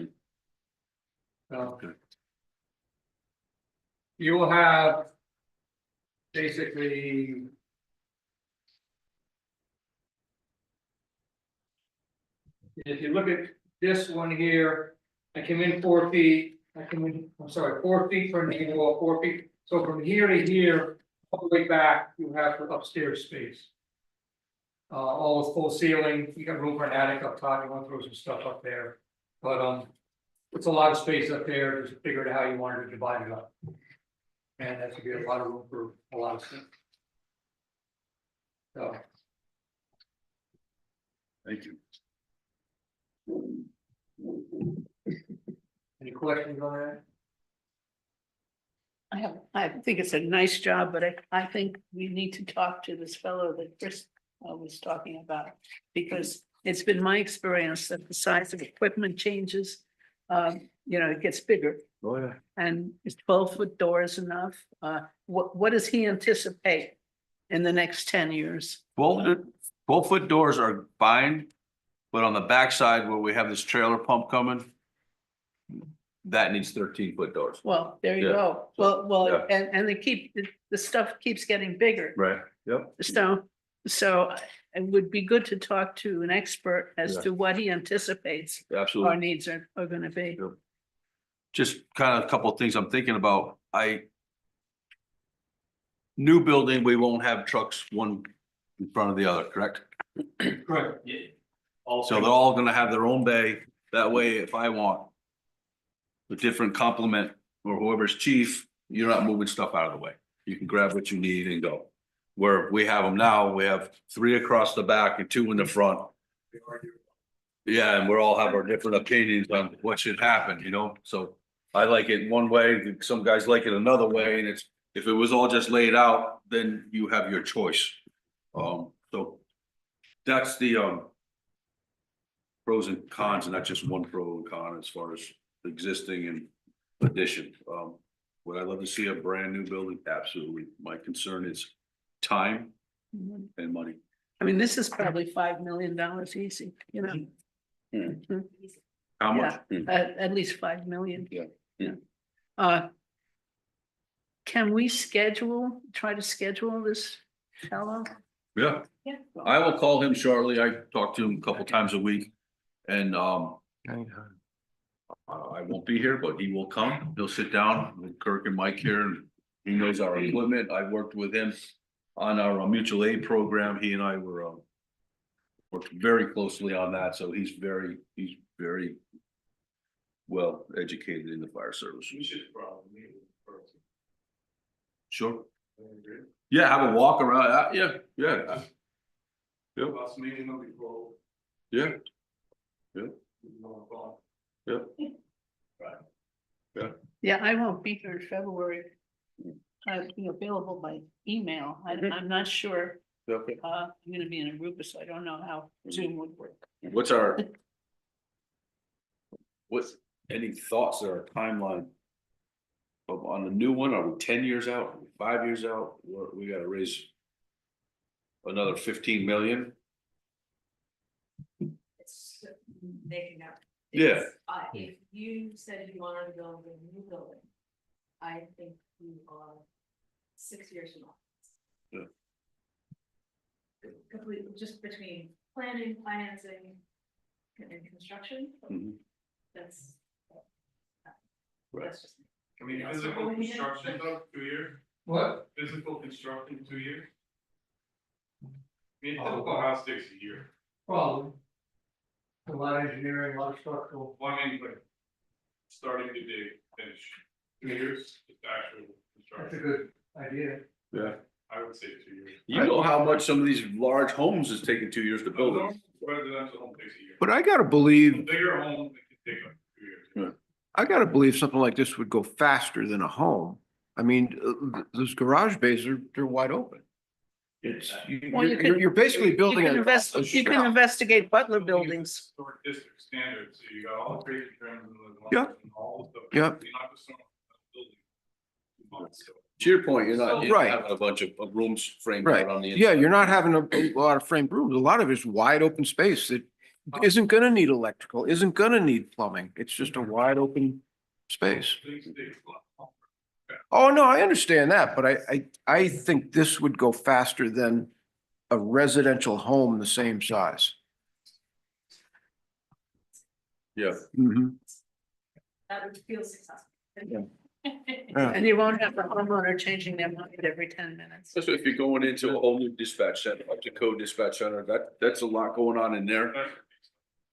You will have basically. If you look at this one here, I came in 4 feet, I'm sorry, 4 feet from the wall, 4 feet. So from here to here, all the way back, you have the upstairs space. all with full ceiling, you got room for an attic up top, you want to throw some stuff up there. But, it's a lot of space up there, just figure out how you wanted to divide it up. And that should be a lot of room for a lot of stuff. So, Thank you. any questions on that? I think it's a nice job, but I think we need to talk to this fellow that Chris was talking about. Because it's been my experience that the size of equipment changes, it gets bigger. Oh, yeah. And is 12-foot doors enough? What does he anticipate in the next 10 years? 12-foot doors are fine, but on the backside where we have this trailer pump coming, that needs 13-foot doors. Well, there you Yeah. go. Well, and the stuff keeps getting bigger. Right, yep. So it would be good to talk to an expert as Yeah. to what he anticipates our Absolutely. needs are gonna be. Yep. Just kind of a couple of things I'm thinking about. New building, we won't have trucks one in front of the other, correct? Correct. Yeah. So they're all gonna have their own bay. That way, if I want a different complement or whoever's chief, you're not moving stuff out of the way. You can grab what you need and go. Where we have them now, we have 3 across the back and 2 in the front. Yeah, and we all have our different opinions on what should happen, so I like it one way, some guys like it another way, and if it was all just laid out, then you have your choice. So that's the pros and cons, and not just one pro and con as far as existing and addition. Would I love to see a brand new building? Absolutely. My concern is time and money. I mean, this is probably $5 million easy, How much? at least 5 million. Yeah. Can we try to schedule this fellow? Yeah, Yeah. I will call him shortly. I talk to him a couple times a week. And I won't be here, but he will come. He'll sit down with Kirk and Mike here, and he knows our equipment. I worked with him on our mutual aid program. He and I worked very closely on that, so he's very well educated in the fire service. We should probably meet with the person. Sure. Yeah, have a walk around. Yeah. Yep. Last meeting will be closed. Yeah. Yeah, I won't be here in February. I'll be available by email. I'm not sure. Okay. I'm gonna be in Aruba, so I don't know how Zoom would work. What's any thoughts or a timeline? On the new one, are we 10 years out, Are we 5 years out, we gotta raise another 15 million? It's making up. Yeah. If you said you wanted to build a new building, I think you are 6 years from now. Yeah. Completely, just between planning, financing, and construction, Mhm. that's. Right. That's just. I mean, Yeah, physical so we- construction, though, 2 years, What? physical construction, 2 years. I mean, typical house takes a year. Probably. A lot of engineering, a lot of structural. Well, I mean, like, starting to dig, finish, 2 years, just actual That's a construction, good idea. Yeah. I would say 2 years. You know how much some of these large homes is taking 2 years to build. Residential home takes a year. But I gotta A believe, bigger home, it can take up 2 years. I gotta believe something like this would go faster than a home. I mean, those garage bays they're wide open. It's, Well, you could- you're basically building You can a can shell. investigate Butler Building buildings. Historic district standards, so you got all the crazy trends and Yeah. all the stuff. Yeah. You're not just throwing a building 2 months, so. To your point, you're not Right. having a bunch of rooms framed Right. out on the inside. Yeah, you're not having a lot of framed rooms. A lot of it's wide open space that isn't gonna need electrical, isn't gonna need plumbing. It's just a wide open space. Things take a lot longer. Oh, no, I understand that, but I think this would go faster than a residential home the same size. Yeah. Mhm. That would feel successful. Yeah. Yeah. And you won't have the homeowner changing their mind every 10 minutes. Especially if you're going into a whole new dispatch center, up to code dispatch center, that's a lot going on in there.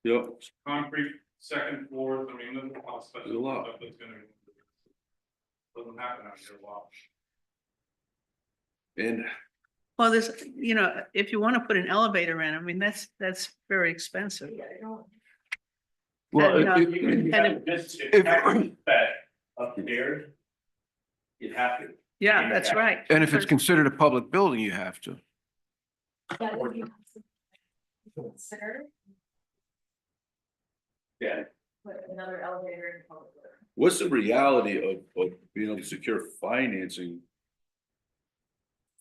Yep. Concrete, second floors, I mean, there's a lot of There's a lot. stuff that's gonna. Doesn't happen out here a lot. And Well, there's, you know, if you want to put an elevator in, I mean, that's very expensive. Yeah, I don't. Well, you know, it- You can And have this, if if- you have that upstairs, you'd have to. Yeah, that's right. and if it's considered a public building, you have to. That would be consider, Yeah. put another elevator in public. works. what's the reality of being able to secure financing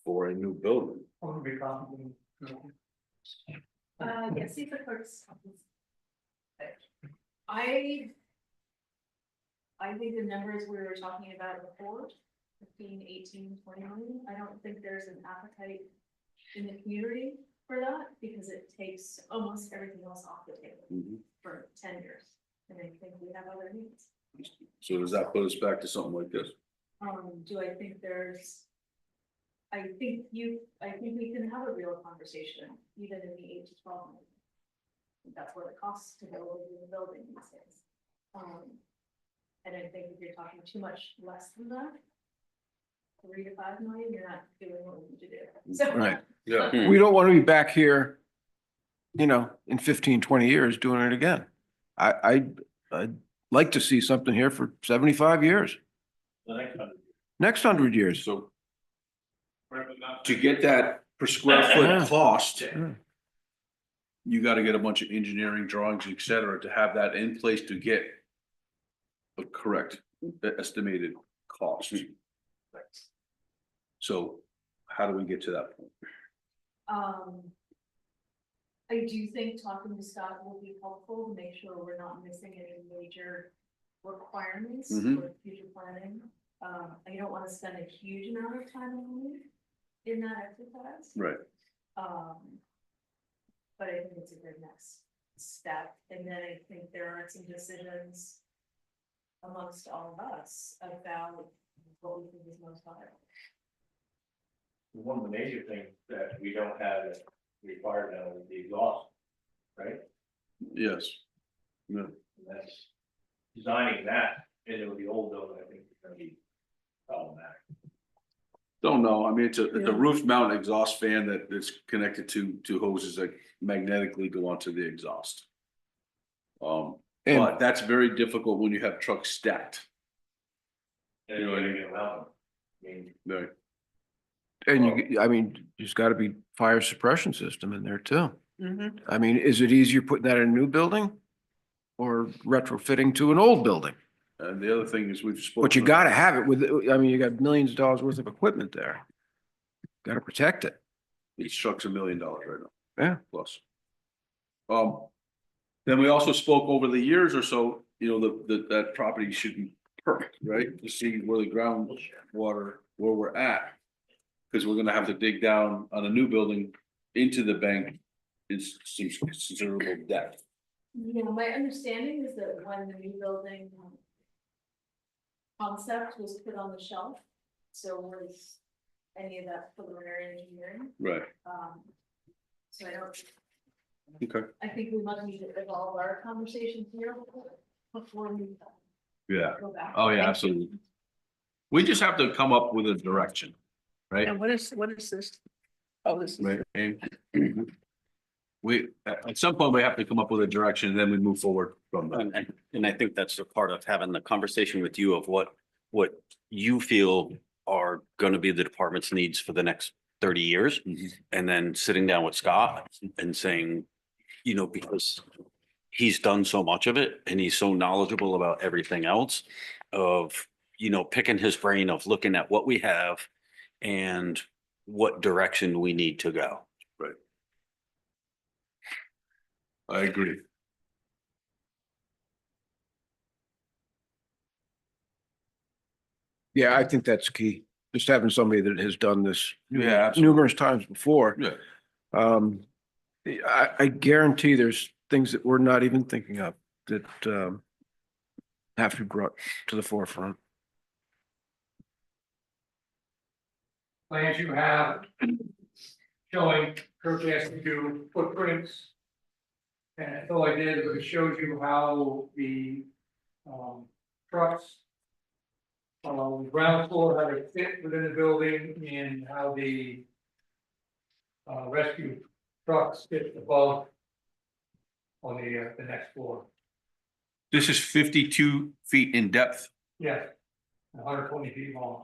for a new building? What would be complicated? Yeah, see if the clerk's. I think the numbers we were talking about before, 15, 18, 20 million, I don't think there's an appetite in the community for that, because it takes almost everything else off the table Mhm. for 10 years. And I think we have other needs. So does that put us back to something like this? Do I think there's? I think we can have a real conversation, even in the 8 to 12 months. That's what it costs to go into the building these days. And I think if you're talking too much less than that, 3 to 5 million, you're not doing what we need to do. So. Right. Yeah. We don't want to be back here, you know, in 15, 20 years doing it again. I'd like to see something here for 75 years, The next one. next 100 years. So Right, but not. to get that per square Yeah. foot cost, Yeah. you gotta get a bunch of engineering drawings, et cetera, to have that in place to get a correct estimated cost. So how do we get to that point? I do think talking to Scott will be helpful to make sure we're not missing any major requirements Mhm. for future planning. I don't want to spend a huge amount of time and money in that exercise. Right. But I think it's a good next step, and then I think there are some decisions amongst all of us about what we think is most viable. One of the major things that we don't have that required now is the exhaust, right? Yes. Yeah. And that's designing that into the old building, I think is gonna be problematic. Don't know. I mean, it's a Yeah. roof mount exhaust fan that is connected to hoses that magnetically go onto the exhaust. But And, that's very difficult when you have trucks stacked. And You know you're what I gonna get around them. I mean, Right. I mean, there's got to be fire suppression system in there too. Mhm. I mean, is it easier putting that in a new building? Or retrofitting to an old building? And the other thing is we've spoken. But you gotta have it with, I mean, you got millions of dollars worth of equipment there. Gotta protect it. Each truck's $1 million right now. Yeah. Plus. Then we also spoke over the years or so, you know, that property should be perked, right? To see where the groundwater, where we're at. Cause we're gonna have to dig down on a new building into the bank in some considerable depth. Yeah, my understanding is that when the new building concept was put on the shelf, so was any of that preliminary engineering. Right. So I don't, Okay. I think we must need to evolve our conversation here before we Yeah. go back. Oh, yeah, absolutely. We just have to come up with a direction, right? And what is this? Oh, this is. Right. And we, at some point, we have to come up with a direction and then we move forward from there. And I think that's the part of having the conversation with you of what you feel are gonna be the department's needs for the next 30 years. And then sitting down with Scott and saying, you know, because he's done so much of it and he's so knowledgeable about everything else of, you know, picking his brain of looking at what we have and what direction we need to go. I agree. Yeah, I think that's key. Just having somebody that has done this Yeah, absolutely. numerous times before. Yeah. I guarantee there's things that we're not even thinking of that have to be brought to the forefront. plans you have showing Kirk asked me to footprints. And that's all I did, but it shows you how the trucks ground floor, how they fit within the building, and how the rescue trucks fit above on the next floor. This is 52 feet in depth. Yes, 120 feet long.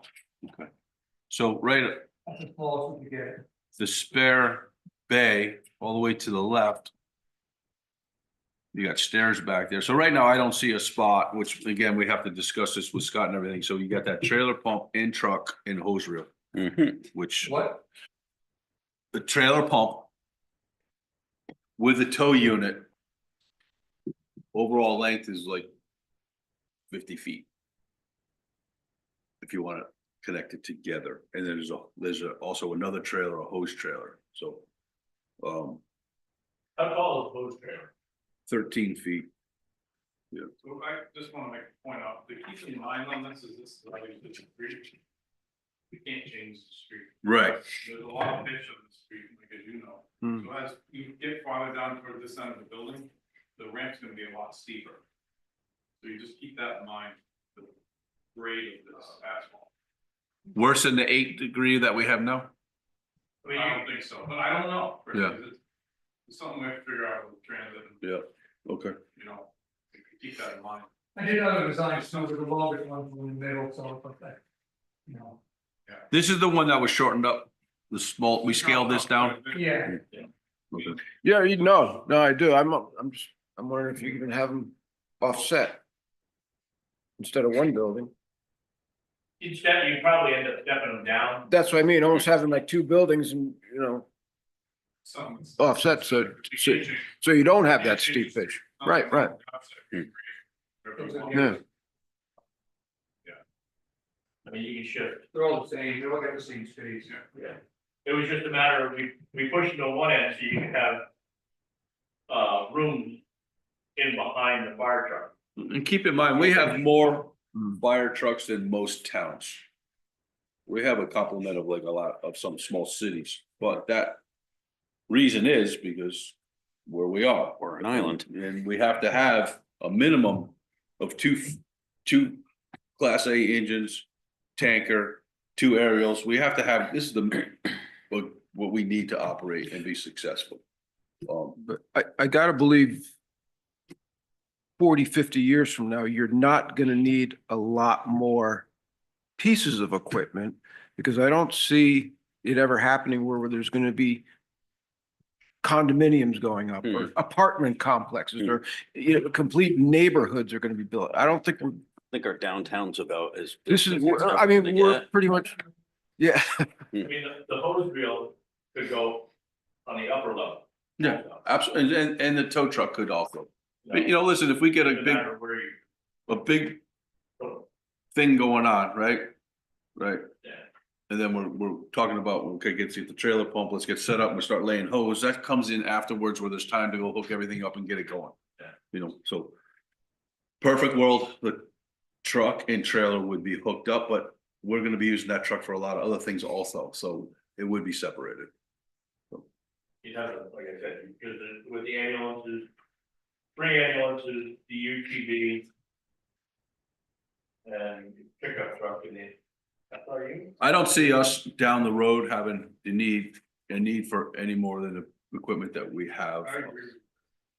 So right, That's the smallest we could get. the spare bay all the way to the left. You got stairs back there. So right now I don't see a spot, which again, we have to discuss this with Scott and everything. So you got that trailer pump in truck and hose reel, which What? the trailer pump with the tow unit, overall length is like 50 feet. If you want to connect it together, and then there's also another trailer, a hose trailer, so. How tall is the hose trailer? 13 feet. So I just wanna make a point out, the keep in mind on this is this is obviously the street. We can't change the street. Right. There's a lot of pitch on the street, like as you know. So as you get farther down toward this end of the building, the ramp's gonna be a lot steeper. So you just keep that in mind, the grade of this asphalt. Worse than the 8 degree that we have now? I don't think so, but I don't know. Yeah. It's something we have to figure out with transit, and, Yeah, okay. you know, keep that in mind. I did other designs, some of the longest ones in the middle, so it's like that. You know, This is the one that was shortened up, the small, we scaled this down. yeah. Okay. Yeah, no, I do. I'm wondering if you can have them offset. Instead of one building. You'd probably end up stepping them down. That's what I mean, almost having like two buildings and, Something. offset, so you don't have that steep pitch. Right. Yeah. I mean, you can shift. They're all the same, they all got the same space. Yeah. It was just a matter of, we pushed them to one end so you could have room in behind the fire truck. And keep in mind, we have more fire trucks than most towns. We have a complement of like a lot of some small cities, but that reason is because where we are. We're an island. And we have to have a minimum of two class A engines, tanker, 2 aerials. We have to have, this is what we need to operate and be successful. But I gotta believe 40, 50 years from now, you're not gonna need a lot more pieces of equipment, because I don't see it ever happening where there's gonna be condominiums going up or apartment complexes or, complete neighborhoods are gonna be built. I don't think, I think our downtown's about as. this is, as I mean, to we're get. pretty much, yeah. I mean, the hose reel could go on the upper level. Yeah, absolutely. And the tow truck could also. You You know, listen, if we get doesn't matter where you a big go. thing going on, right? Right. Yeah. And then we're talking about, okay, get the trailer pump, let's get set up and we start laying hose. That comes in afterwards where there's time to go hook everything up and get it going. Yeah. You know, so perfect world, the truck and trailer would be hooked up, but we're gonna be using that truck for a lot of other things also, so it would be separated. You'd have, like I said, because with the ambulances, 3 ambulances, the UTV. And pickup truck in it. That's all you? I don't see us down the road having a need for any more than the equipment that we have. I agree.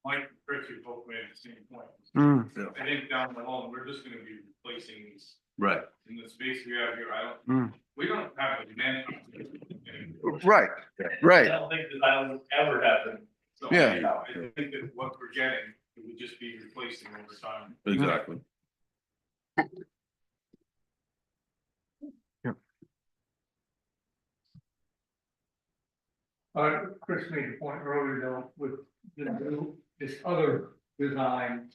Mike and Chris, you both made the same point. Mm, I think down the hall, we're just gonna be replacing these Right. in the space we have here. Mm. We don't have a demand. right, I right. don't think that would ever happen. So, Yeah. I think that what we're getting, it would just be replacing over time. Exactly. Chris made the point earlier though, with this other design,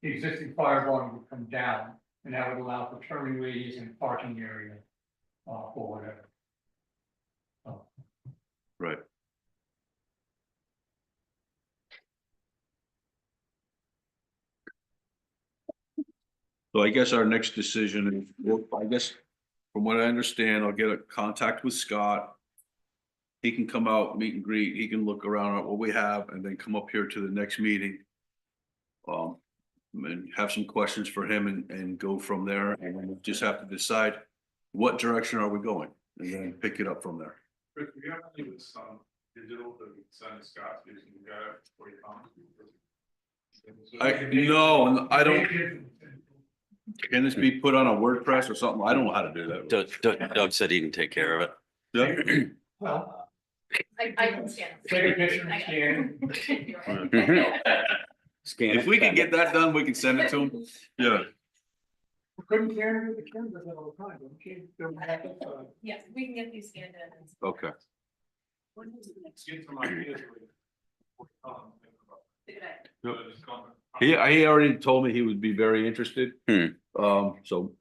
the existing fire barn would come down, and that would allow for turning radius and parking area, for whatever. Right. So I guess our next decision is, well, I guess from what I understand, I'll get a contact with Scott. He can come out, meet and greet, he can look around at what we have and then come up here to the next meeting. And have some questions for him and go from there, and then we'll just have to decide what direction are we going, and then pick it up from there. Chris, we have to do some digital to send Scott, so you got it for your comments. No, I don't, can this be put on a WordPress or something? I don't know how to do that. Doug said he can take care of it. Yeah. Well, I can scan. take a picture and scan it. You're right. Scan If we can get that done, we can send it to him. Yeah. Couldn't carry the cameras all the time, but we can't do that. Yes, we can get these scanned in. Okay. Get some ideas. He already told me he would be very interested. So.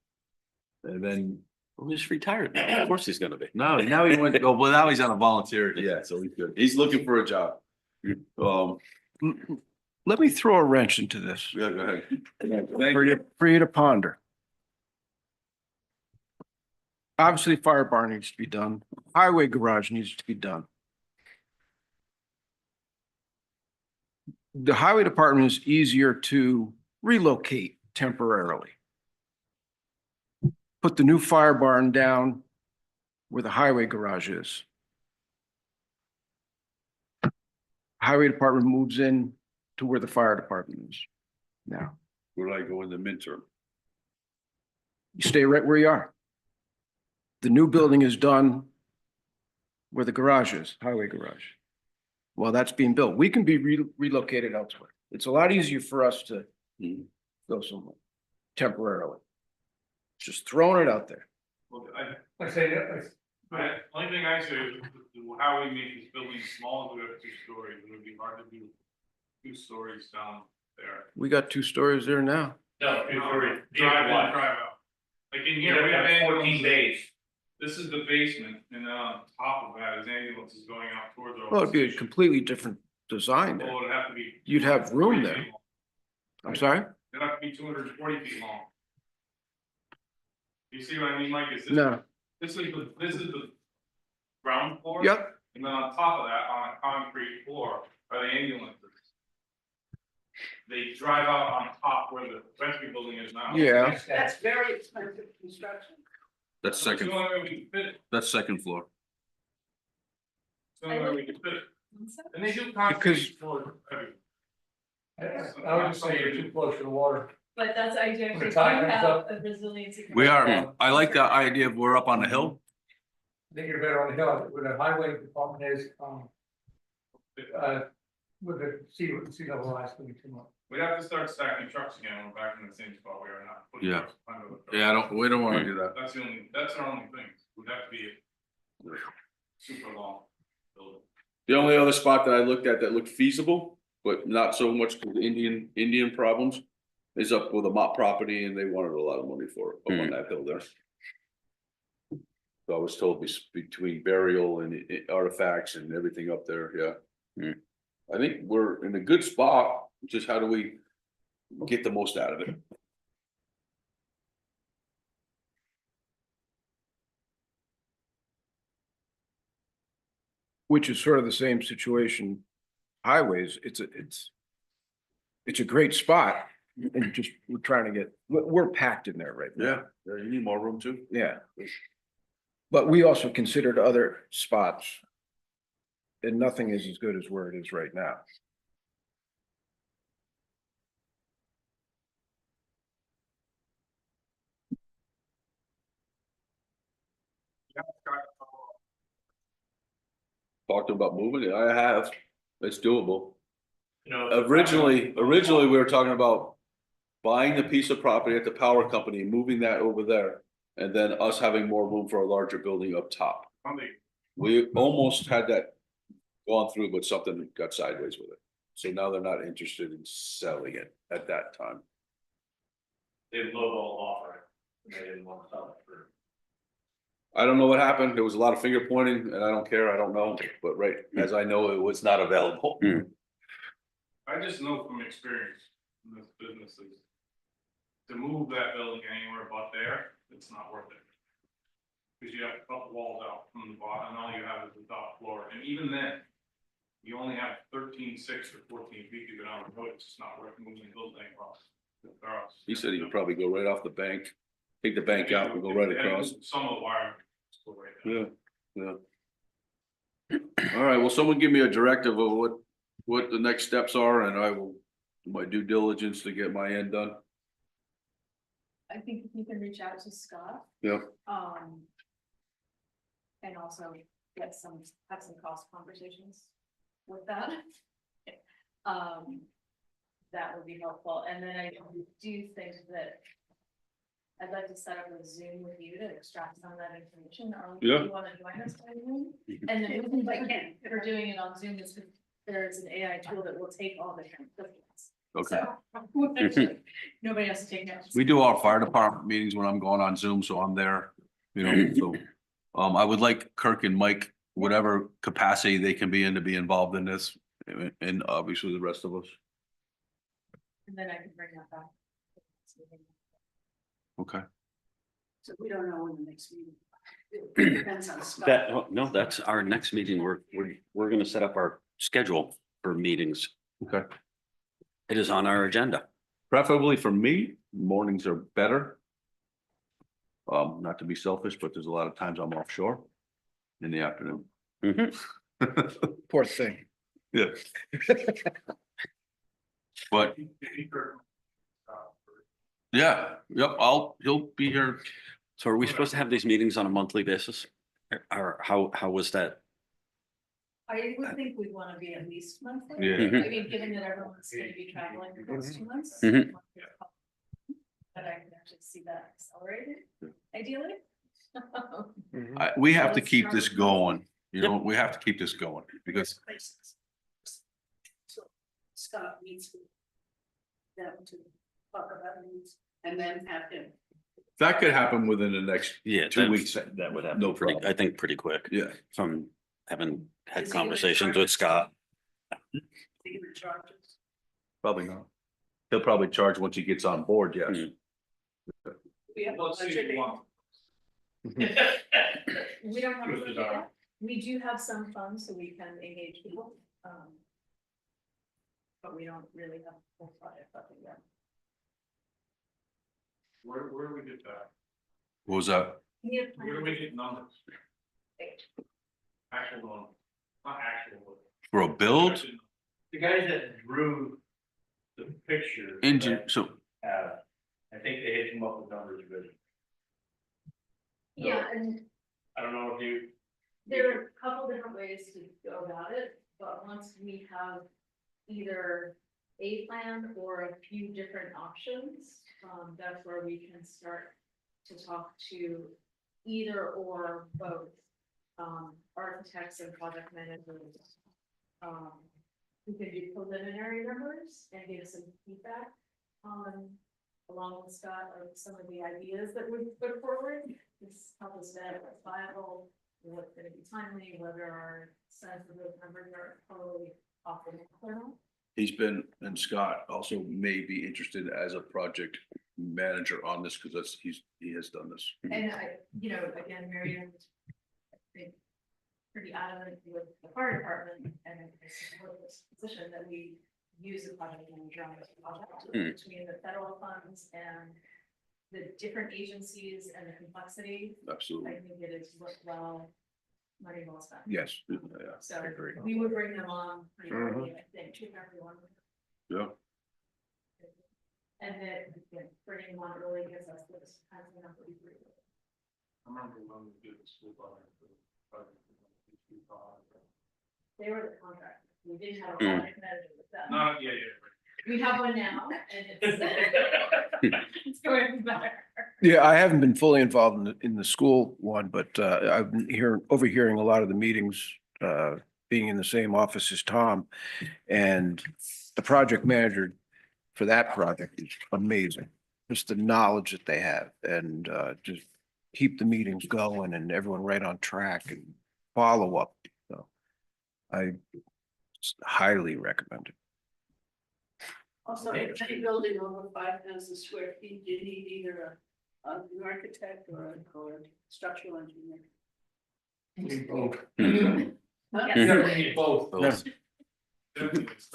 And then, Well, he's retired now. Of course he's gonna be. now he went, oh, well, now he's on a volunteer. Yeah, so he's good. He's looking for a job. Let me throw a wrench into this Yeah, go ahead. for you to ponder. Obviously, fire barn needs to be done. Highway garage needs to be done. The highway department is easier to relocate temporarily. Put the new fire barn down where the highway garage is. Highway department moves in to where the fire department is now. Where do I go in the midterm? You stay right where you are. The new building is done where the garage is, highway garage. Well, that's being built. We can be relocated elsewhere. It's a lot easier for us to go somewhere temporarily. Just throwing it out there. Well, I say that, only thing I say is how we make this building small, we have 2 stories, it would be hard to do 2 stories down there. We got 2 stories there now. No, 2 stories. Drive in, drive out. Like in here, we have 14 days. This is the basement, and then on top of that is ambulance is going out towards our. Well, it'd be a station. completely different design there. Well, it'd have to be. You'd have room 240 there. feet long. I'm sorry? It'd have to be 240 feet long. You see what I mean, Mike? Is this? No. This is the ground floor. Yep. And then on top of that, on a concrete floor, are the ambulances. They drive out on top where the rescue building is now. Yeah. That's very expensive construction. That's It's the second, only way we can fit it. that's second floor. It's the only way we can fit it. And they do Because- concrete for everything. I would just say you're too close to the water. But that's, I do When the actually tide do comes have up- a resiliency. We are, I like the idea of we're up on the hill. I think you're better on the hill, where the highway department is, with the sea level rise going to come up. We have to start stacking trucks again, we're back in the same spot we are now. Putting Yeah. trucks under the truck. Yeah, we don't wanna do that. That's our only thing, would have to be a super long building. The only other spot that I looked at that looked feasible, but not so much with Indian problems, is up with a Mott property, and they wanted a lot of money for it, up on that hill there. So I was told between burial and artifacts and everything up there, yeah. I think we're in a good spot, just how do we get the most out of it? Which is sort of the same situation. Highways, it's a great spot and just, we're trying to get, we're packed in there right now. Yeah, you need more room too. Yeah. But we also considered other spots. And nothing is as good as where it is right now. Talked about moving it, I have, it's doable. You know. Originally, we were talking about buying the piece of property at the power company, moving that over there. And then us having more room for a larger building up top. We almost had that gone through, but something got sideways with it. So now they're not interested in selling it at that time. They lowball offer it, and they didn't want to sell it for. I don't know what happened. There was a lot of finger pointing and I don't care. I don't know, but right, as I know, it was not available. I just know from experience in this business is to move that building anywhere but there, it's not worth it. because you have a couple walls out from the bottom, and all you have is the top floor, and even then, you only have 13.6 or 14 feet to go down the road, it's just not worth moving those things across. He said he could probably go right off the bank, take the bank out and go right across. Some of the wire. Go right down. Yeah, yeah. All right, well, someone give me a directive of what the next steps are, and I will do my due diligence to get my end done. I think you can reach out to Scott, Yep. and also have some cost conversations with that. That would be helpful, and then I do think that I'd like to set up a Zoom with you to extract some of that information, or if Yeah. you wanna join us by Zoom? And then we can, if we're doing it on Zoom, is there's an AI tool that will take all the transcriptions. Okay. So, nobody has to take notes. We do our fire department meetings when I'm going on Zoom, so I'm there, you know, so. I would like Kirk and Mike, whatever capacity they can be in, to be involved in this, and obviously the rest of us. And then I can bring that back. Okay. So we don't know when the next meeting. It depends on Scott. That, no, that's our next meeting. We're gonna set up our schedule for meetings. Okay. It is on our agenda. Preferably for me, mornings are better. Not to be selfish, but there's a lot of times I'm offshore in the afternoon. Mhm. Poor thing. Yeah. But yeah, yep, he'll be here. So are we supposed to have these meetings on a monthly basis? Or how was that? I would think we'd wanna be at least monthly. Yeah. Mhm. I mean, given that everyone's gonna be traveling for those 2 months. Mhm. But I can actually see that accelerated, ideally. We have to keep this going, you know, we have to keep this going because Places. So Scott meets with them to talk about needs and then have him. that could happen within the next Yeah. 2 weeks. That would happen No pretty, problem. I think, pretty quick. Yeah, From having had Is he gonna conversations charge with us? Scott. Figure the charges. probably not. He'll probably charge once he gets on board, yes. Mhm. We have a Let's see if budget. you want. We don't have, a Just budget desire. yet. We do have some funds, so we can engage people. But we don't really have a full project budget yet. Where do we get that? What was that? We have Where do we plans. get numbers? Actual numbers, not actual. but- For a build? The guys that drew the picture. So, I think they had come up with numbers, but Yeah, and I don't know if you. there are a couple different ways to go about it, but once we have either a plan or a few different options, that's where we can start to talk to either or both, architects and project managers. We can do preliminary numbers and give some feedback on, along with Scott, of some of the ideas that we put forward. This help us vet what's viable, what's gonna be timely, whether our sense of those numbers are totally off the kernel. he's been, and Scott also may be interested as a project manager on this, because he has done this. And I, again, Marion, I think, pretty adamant with the fire department and I support this position that we use the project manager on this project between the federal funds and the different agencies and the complexity. I Absolutely, think it is worthwhile, money well spent. yes, yeah, So I agree. we would bring them on pretty early, I think, to everyone. Yeah, And then, again, bringing them on early gives us this kind of number. I remember when we did the school project. They were the contract. We didn't have a project manager with them. Not, yeah. We have one now and it's it's going better. Yeah, I haven't been fully involved in the school one, but I've been overhearing a lot of the meetings, being in the same office as Tom. And the project manager for that project is amazing. Just the knowledge that they have and just keep the meetings going and everyone right on track and follow up. So I highly recommend it. Also, if any building over 5,000 square feet, you need either an architect or a structural engineer. Need both. Huh? You definitely need both. Both. For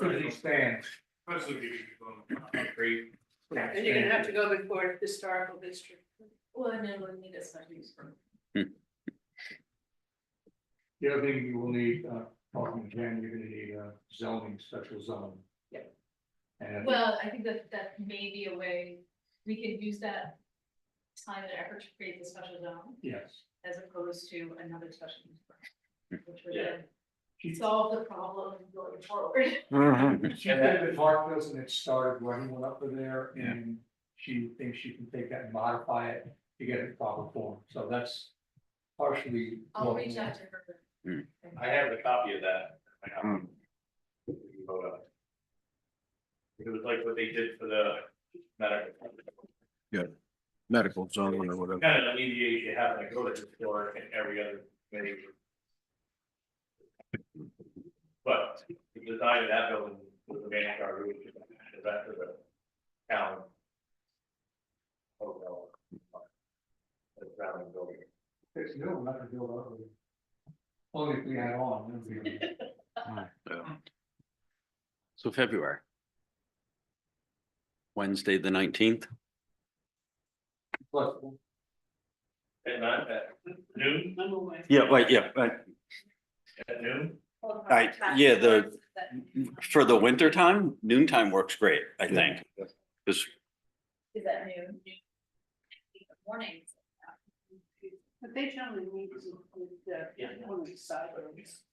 the expands. Especially if you're going concrete. And you're gonna have to go before historical district. Well, and then we'll need a special use permit. The other thing you will need, talking again, you're gonna need a zoning, special zone. Yeah. And Well, I think that may be a way, we could use that time and effort to create the special zone yes, as opposed to another special use permit. Which would Yeah. then solve the problem going forward. she said that Mark doesn't get started running one up to there, Yeah. and she thinks she can take that and modify it to get it proper form, so that's partially. I'll reach out to her. I have a copy of that. I have. You can vote on it. It was like what they did for the medical. Medical zone or whatever. Kind of alleviates you having to go to the store and every other committee. But the design of that building was the main priority, which is the rest of the town. Hotel. The surrounding building. It's new, I'm not gonna build up with it. Only if we add on. then we- So February. Wednesday, the 19th. But At night, at noon, I'm away. Yeah, right, yeah, right. at noon, Yeah, for the winter time, noontime works great, I think. Because Is that noon? Mornings. But they generally meet with one of the side roads.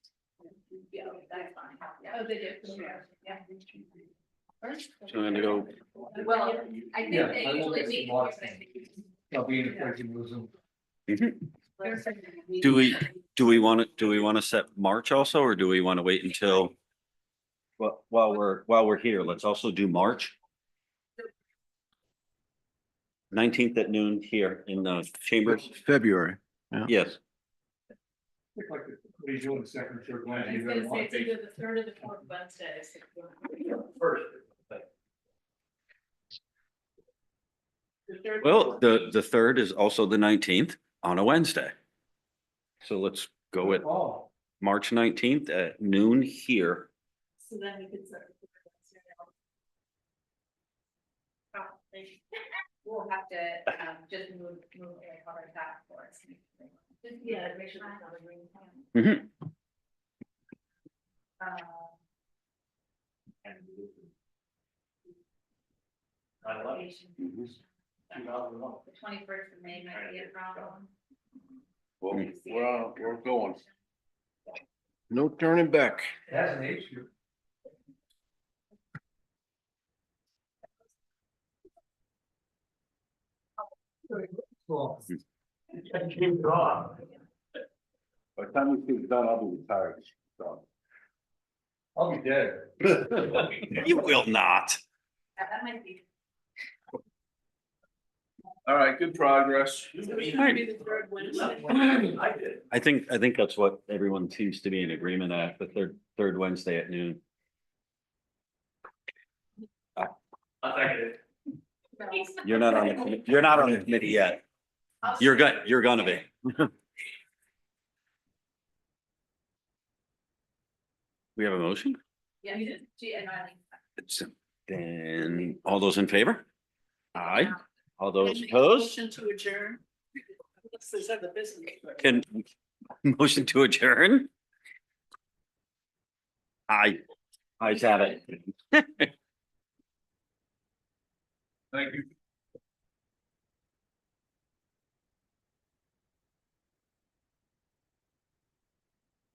Yeah, that's fine. Oh, they do. Yeah. so I'm gonna go, Well, I think Yeah, they I will usually get meet. some more. I'll be in the presentation. do we want to set March also, or do we want to wait until? Well, while we're here, let's also do March. 19th at noon here in the chambers. February. Yes, Look like the- What are you doing, the second, third I Wednesday? was gonna say it's either the third or the fourth Wednesday. first. well, the 3rd is also the 19th on a Wednesday. So let's go with Oh, March 19th at noon here. So then we could start. Probably. We'll have to, just move Eric Carter back for us. Just, yeah, make sure that's not a green plan. Mhm. The 21st of May might be a problem. Well, we're going. No turning back. it has an issue. Well, By the time we get done, I'll be retired. So. I'll be dead. You will not. That might be. All right, good progress. So it's gonna be the third Wednesday. I think that's what everyone seems to be in agreement at, the third Wednesday at noon. I'll second it. You're not on the committee yet. You're gonna be. We have a motion? Yeah, you did. Gee, and I. Then all those in favor? Aye. All those Make a opposed? Motion to adjourn. This is other business. Can, motion to adjourn? Aye. Ayes have it. Thank you.